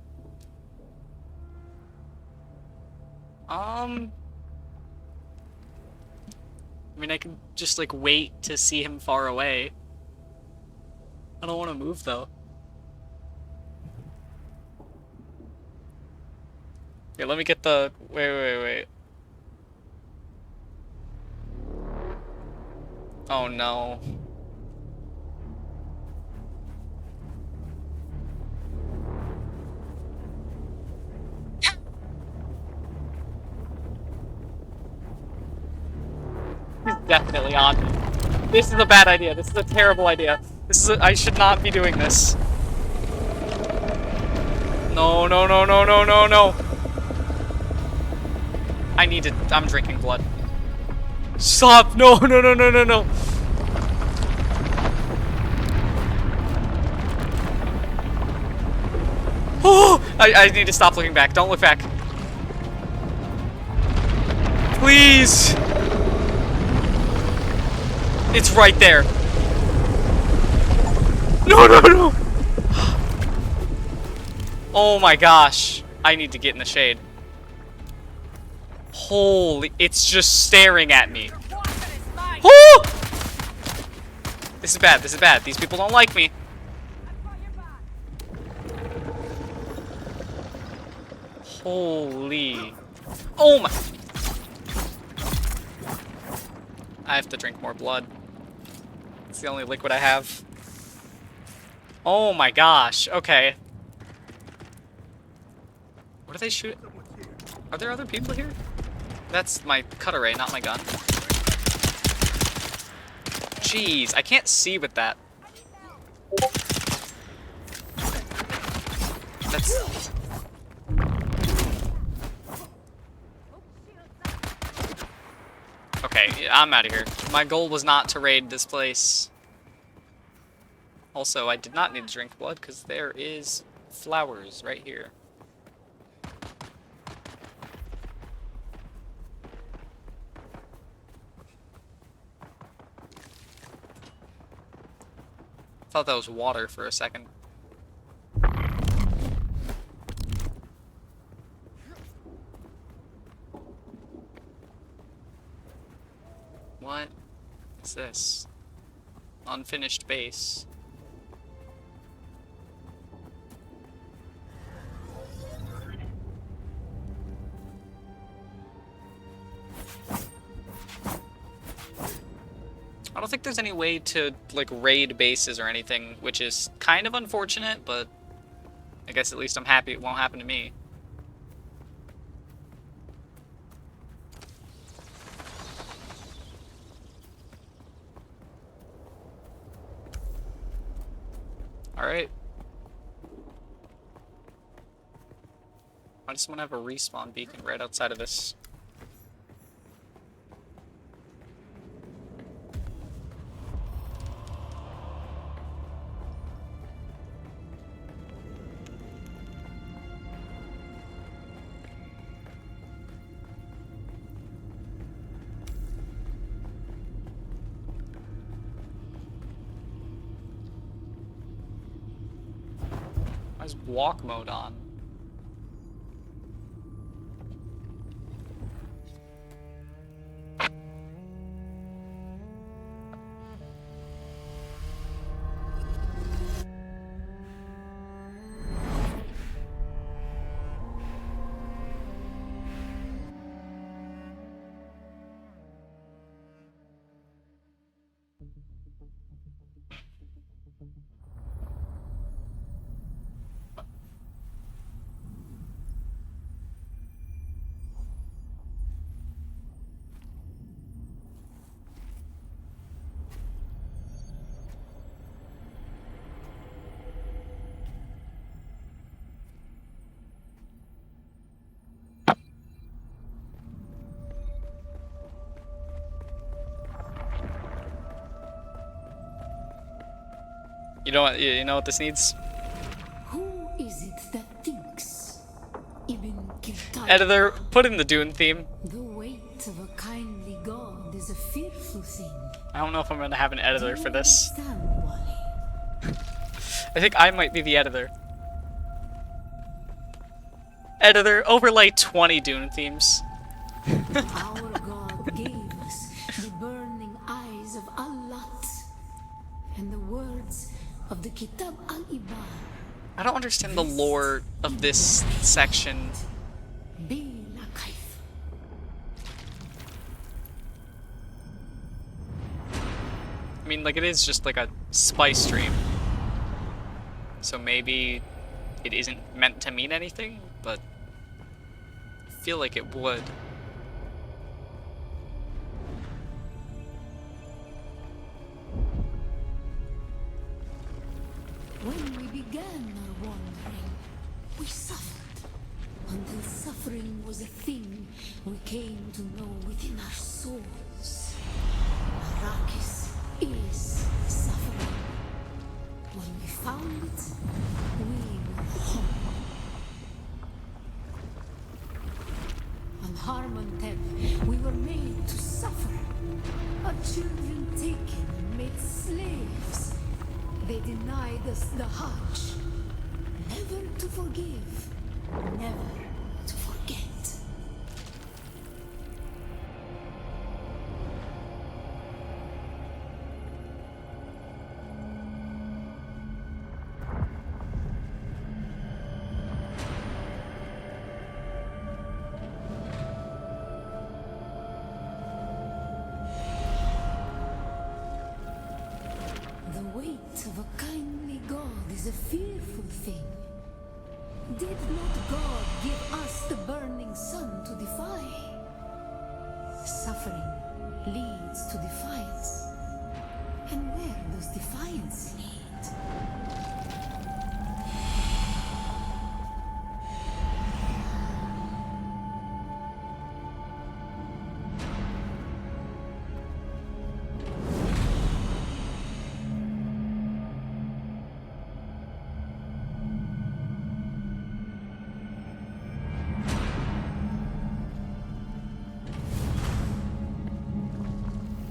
I mean, I can just, like, wait to see him far away. I don't want to move, though. Okay, let me get the... Wait. Oh, no. He's definitely on me. This is a bad idea. This is a terrible idea. I should not be doing this. No. I'm drinking blood. Stop! No. Oh! I need to stop looking back. Don't look back. Please! It's right there. No. Oh my gosh. I need to get in the shade. Holy, it's just staring at me. Oh! This is bad. These people don't like me. Holy. Oh my. I have to drink more blood. It's the only liquid I have. Oh my gosh. Okay. What are they shooting? Are there other people here? That's my cutter ray, not my gun. Jeez, I can't see with that. That's... Okay, I'm out of here. My goal was not to raid this place. Also, I did not need to drink blood because there is flowers right here. Thought that was water for a second. What is this? Unfinished base. I don't think there's any way to, like, raid bases or anything, which is kind of unfortunate, but I guess at least I'm happy it won't happen to me. Alright. Why does someone have a respawn beacon right outside of this? has walk mode on. You know what? You know what this needs? Who is it that thinks? Ibn Kirtan. Editor, put in the Dune theme. The weight of a kindly god is a fearful thing. I don't know if I'm gonna have an editor for this. Understand, Wally? I think I might be the editor. Editor, overlay 20 Dune themes. Our god gave us the burning eyes of Allat and the words of the Kitab al-Ibar. I don't understand the lore of this section. Bila kaif. I mean, like, it is just like a spice stream. So maybe it isn't meant to mean anything, but I feel like it would. When we began our wandering, we suffered. Until suffering was a thing we came to know within our souls. Arrakis is suffering. When we found it, we were home. On Harmontep, we were made to suffer. Our children taken and made slaves. They denied us the Hajj. Never to forgive, never to forget. The weight of a kindly god is a fearful thing. Did not God give us the burning sun to defy? Suffering leads to defiance. And where does defiance lead?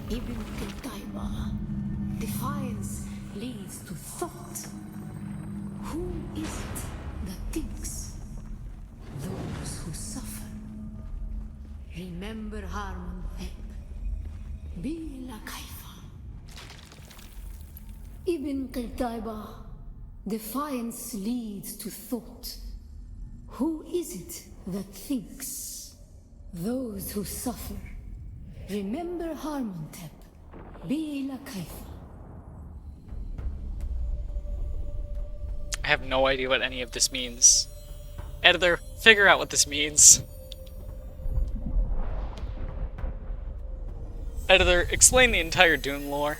Ibn Qutayba. Defiance leads to thought. Who is it that thinks? Those who suffer. Remember Harmontep. Bila kaifa. Ibn Qutayba. Defiance leads to thought. Who is it that thinks? Those who suffer. Remember Harmontep. Bila kaifa. I have no idea what any of this means. Editor, figure out what this means. Editor, explain the entire Dune lore.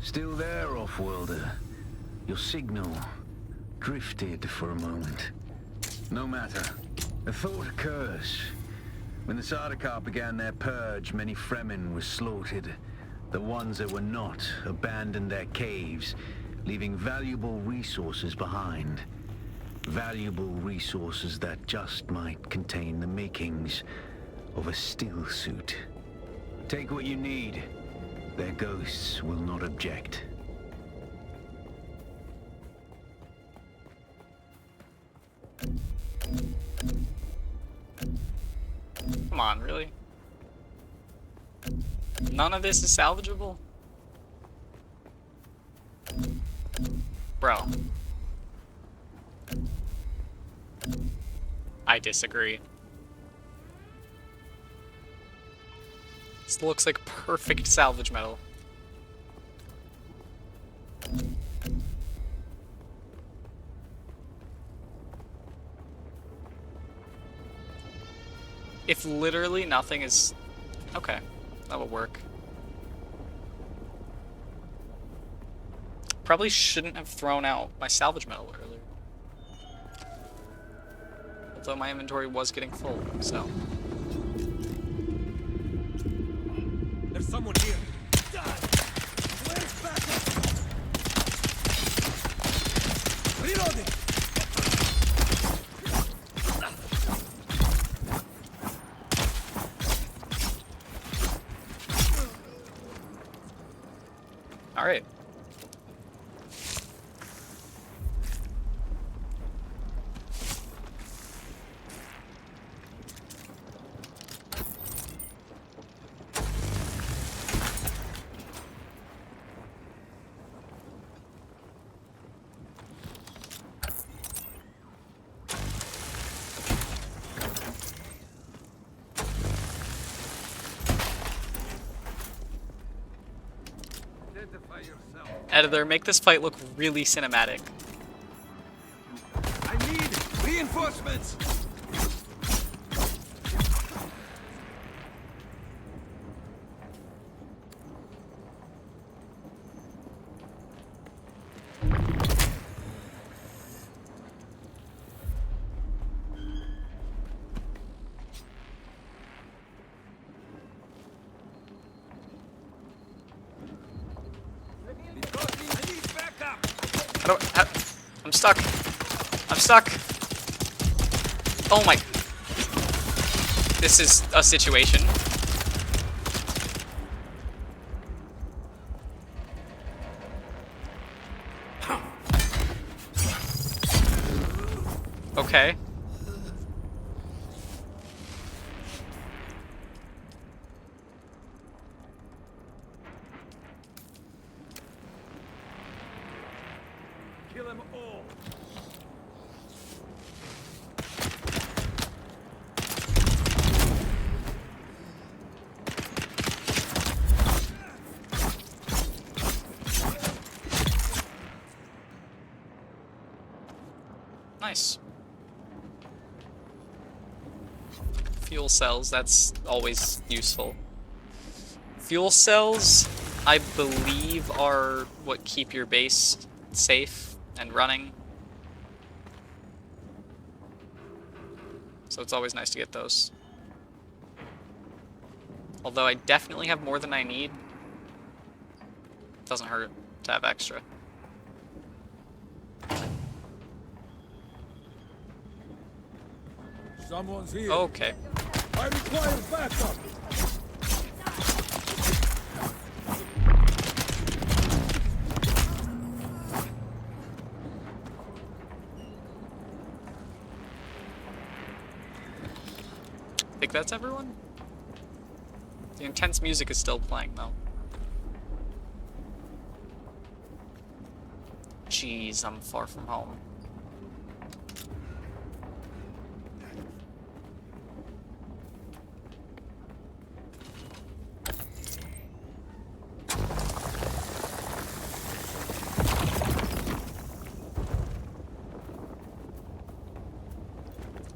Still there, Offworlder? Your signal drifted for a moment. No matter. A thought occurs. When the Sardaukar began their purge, many Fremen were slaughtered. The ones that were not abandoned their caves, leaving valuable resources behind. Valuable resources that just might contain the makings of a still suit. Take what you need. Their ghosts will not object. Come on, really? None of this is salvageable? Bro. I disagree. This looks like perfect salvage metal. If literally nothing is... Okay, that'll work. Probably shouldn't have thrown out my salvage metal earlier. Although my inventory was getting full, so... There's someone here. Where's backup? Reloading. All right. Editor, make this fight look really cinematic. I need reinforcements. I'm stuck. I'm stuck. Oh my. This is a situation. Okay. Kill them all. Nice. Fuel cells, that's always useful. Fuel cells, I believe, are what keep your base safe and running. So it's always nice to get those. Although I definitely have more than I need. Doesn't hurt to have extra. Someone's here. Okay. I require backup. I think that's everyone? The intense music is still playing, though. Jeez, I'm far from home.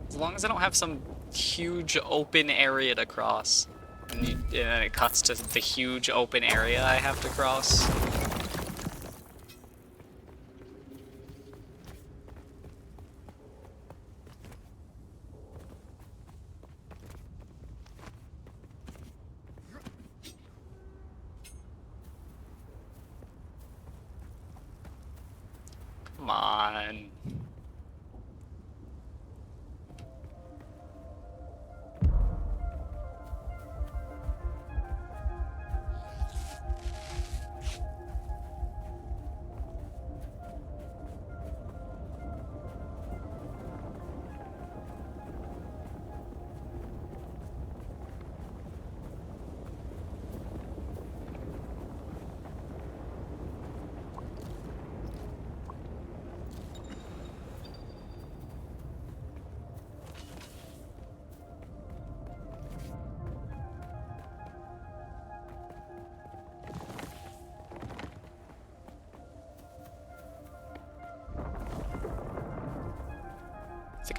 As long as I don't have some huge open area to cross. And then it cuts to the huge open area I have to cross.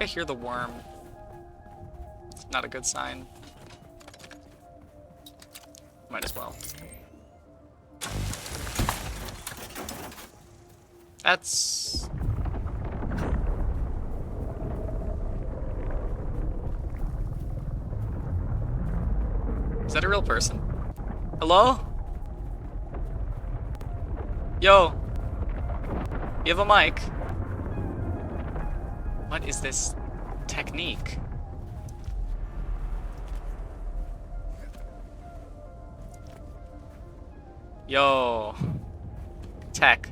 think I hear the worm. Not a good sign. Might as well. That's... Is that a real person? Hello? Yo. You have a mic. What is this technique? Yo. Tech.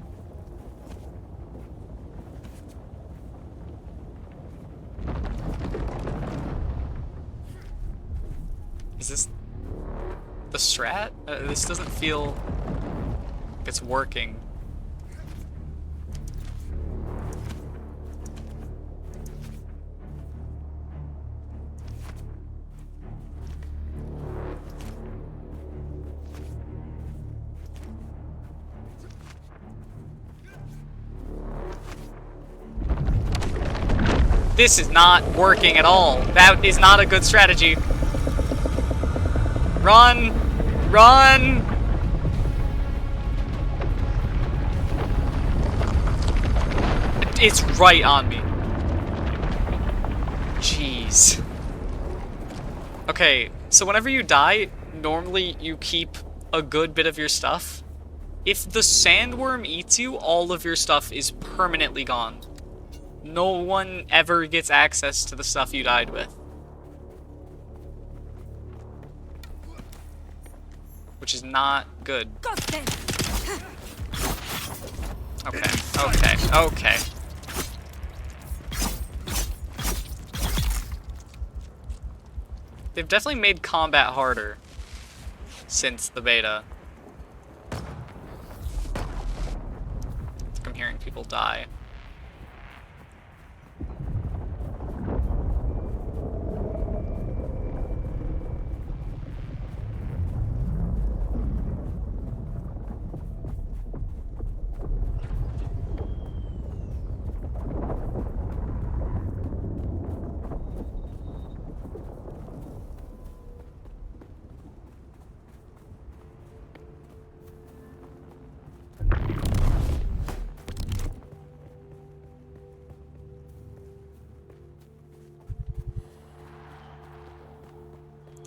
Is this the strat? This doesn't feel like it's working. This is not working at all. That is not a good strategy. Run! Run! It's right on me. Jeez. Okay, so whenever you die, normally you keep a good bit of your stuff. If the sandworm eats you, all of your stuff is permanently gone. No one ever gets access to the stuff you died with. Which is not good. Okay, okay, okay. They've definitely made combat harder since the beta. I'm hearing people die.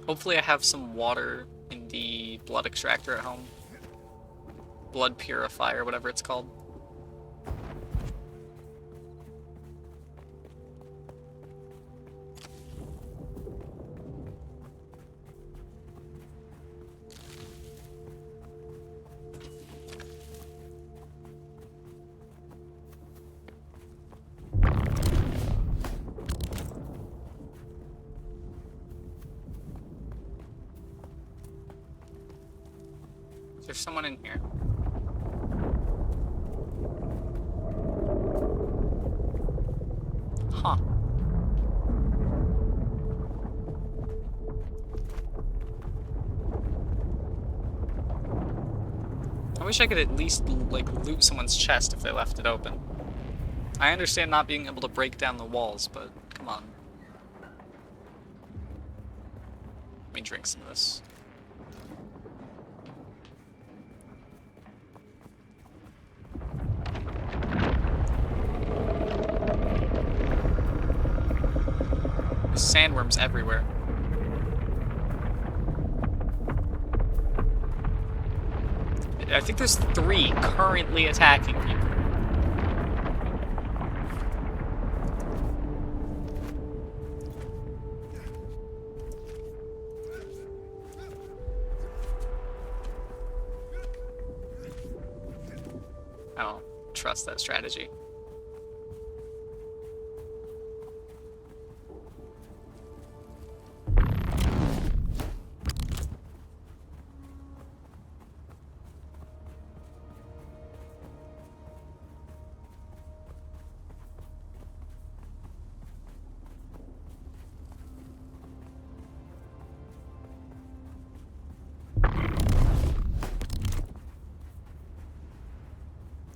Hopefully I have some water in the blood extractor at home. Blood purifier, whatever it's called. There's someone in here. Huh. I wish I could at least, like, loot someone's chest if they left it open. I understand not being able to break down the walls, but come on. Let me drink some of this. Sandworms everywhere. I think there's 3 currently attacking people. I don't trust that strategy.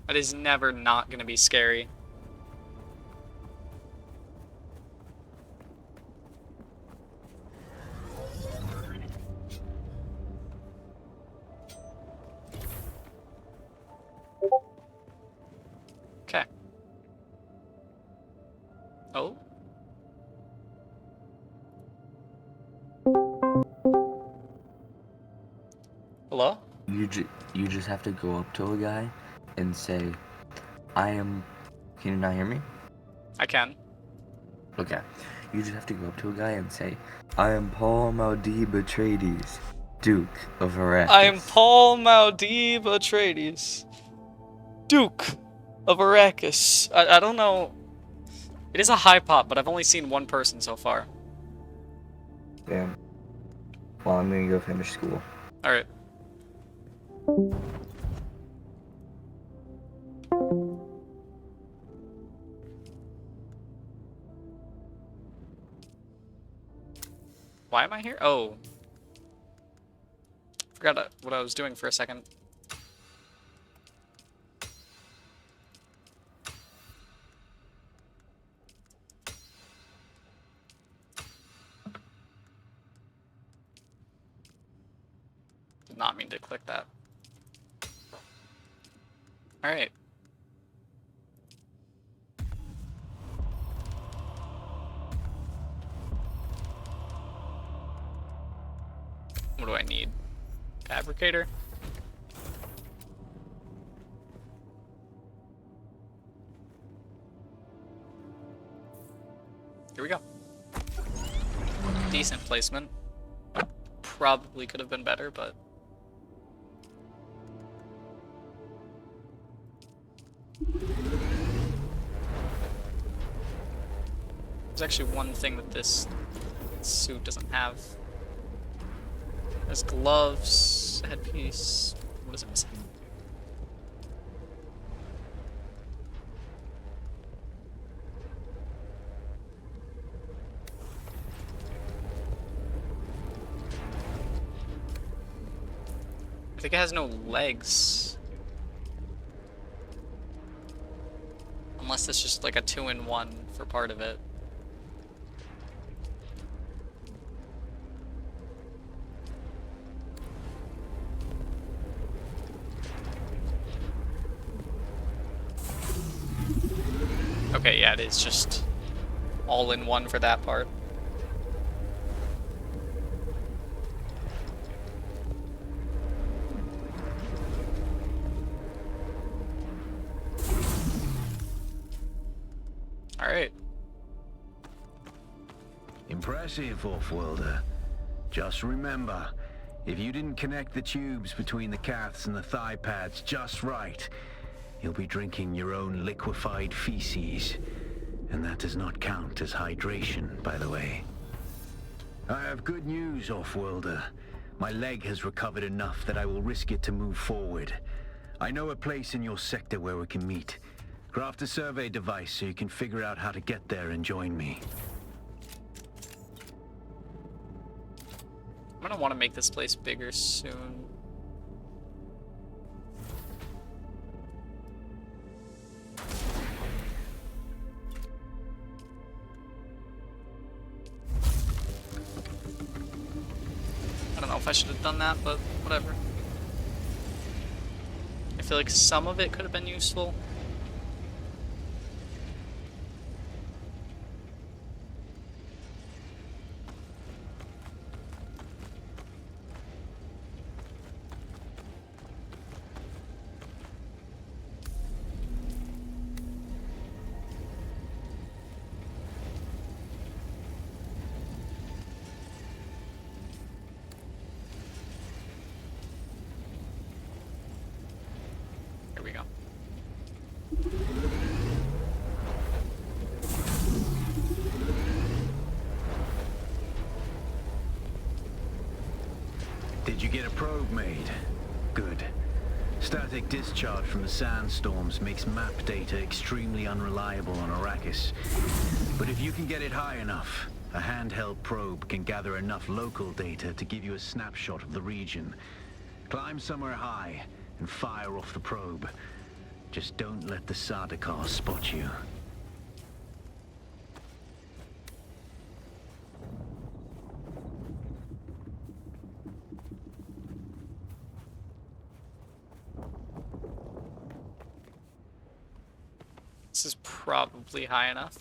That is never not gonna be scary. Hello? You just have to go up to a guy and say, I am... Can you not hear me? I can. Okay. You just have to go up to a guy and say, I am Paul Maldi Atreides, Duke of Arrakis. I am Paul Maldi Atreides, Duke of Arrakis. I don't know. It is a high pop, but I've only seen one person so far. Damn. Well, I'm gonna go finish school. Alright. Why am I here? Oh. Forgot what I was doing for a second. Did not mean to click that. Alright. What do I need? Fabricator? Here we go. Decent placement. Probably could have been better, but... There's actually one thing that this suit doesn't have. There's gloves, headpiece. What is it missing? I think it has no legs. Unless it's just like a 2-in-1 for part of it. Okay, yeah, it is just all in one for that part. Alright. Impressive, off-worlder. Just remember, if you didn't connect the tubes between the calves and the thigh pads just right, you'll be drinking your own liquefied feces. And that does not count as hydration, by the way. I have good news, off-worlder. My leg has recovered enough that I will risk it to move forward. I know a place in your sector where we can meet. Craft a survey device so you can figure out how to get there and join me. I'm gonna want to make this place bigger soon. I don't know if I should have done that, but whatever. I feel like some of it could have been useful. Here we go. Did you get a probe made? Good. Static discharge from the sandstorms makes map data extremely unreliable on Arrakis. But if you can get it high enough, a handheld probe can gather enough local data to give you a snapshot of the region. Climb somewhere high and fire off the probe. Just don't let the Sardaukar spot you. This is probably high enough.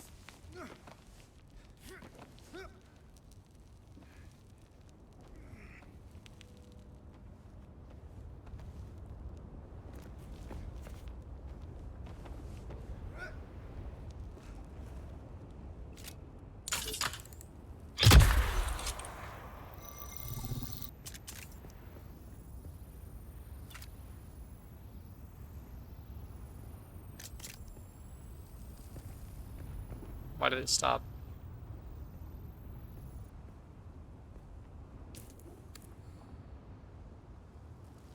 Why did it stop?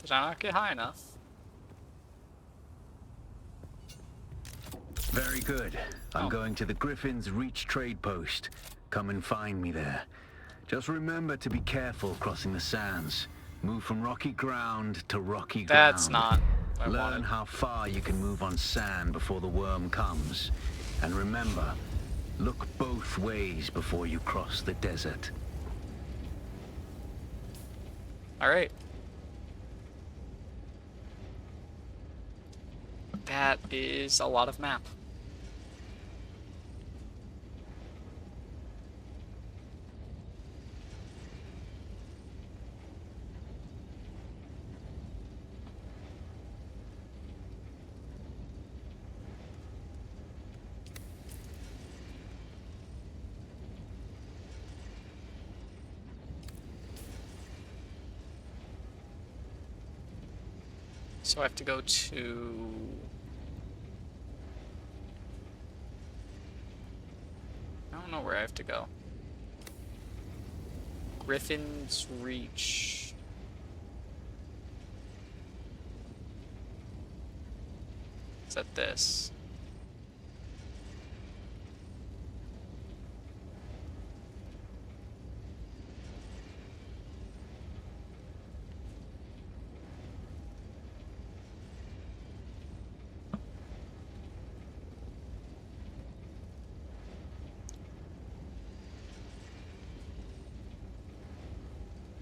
Did I not get high enough? Very good. I'm Oh. going to the Griffin's Reach trade post. Come and find me there. Just remember to be careful crossing the sands. Move from rocky ground to rocky ground. That's not what I Learn wanted. how far you can move on sand before the worm comes. And remember, look both ways before you cross the desert. Alright. That is a lot of map. So I have to go to... I don't know where I have to go. Griffin's Reach. Is that this?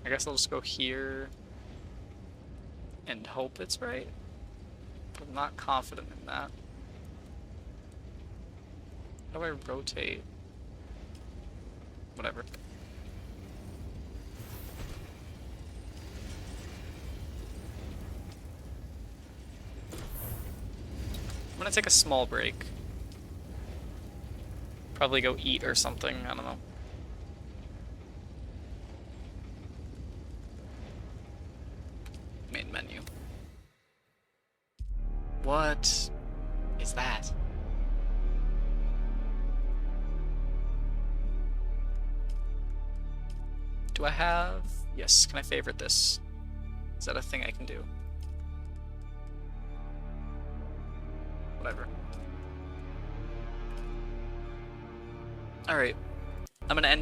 I guess I'll just go here and hope it's right. I'm not confident in that. How do I rotate? Whatever. I'm gonna take a small break. Probably go eat or something, I don't know. Main menu. What is that? Do I have... Yes, can I favorite this? Is that a thing I can do? Whatever. Alright. I'm gonna end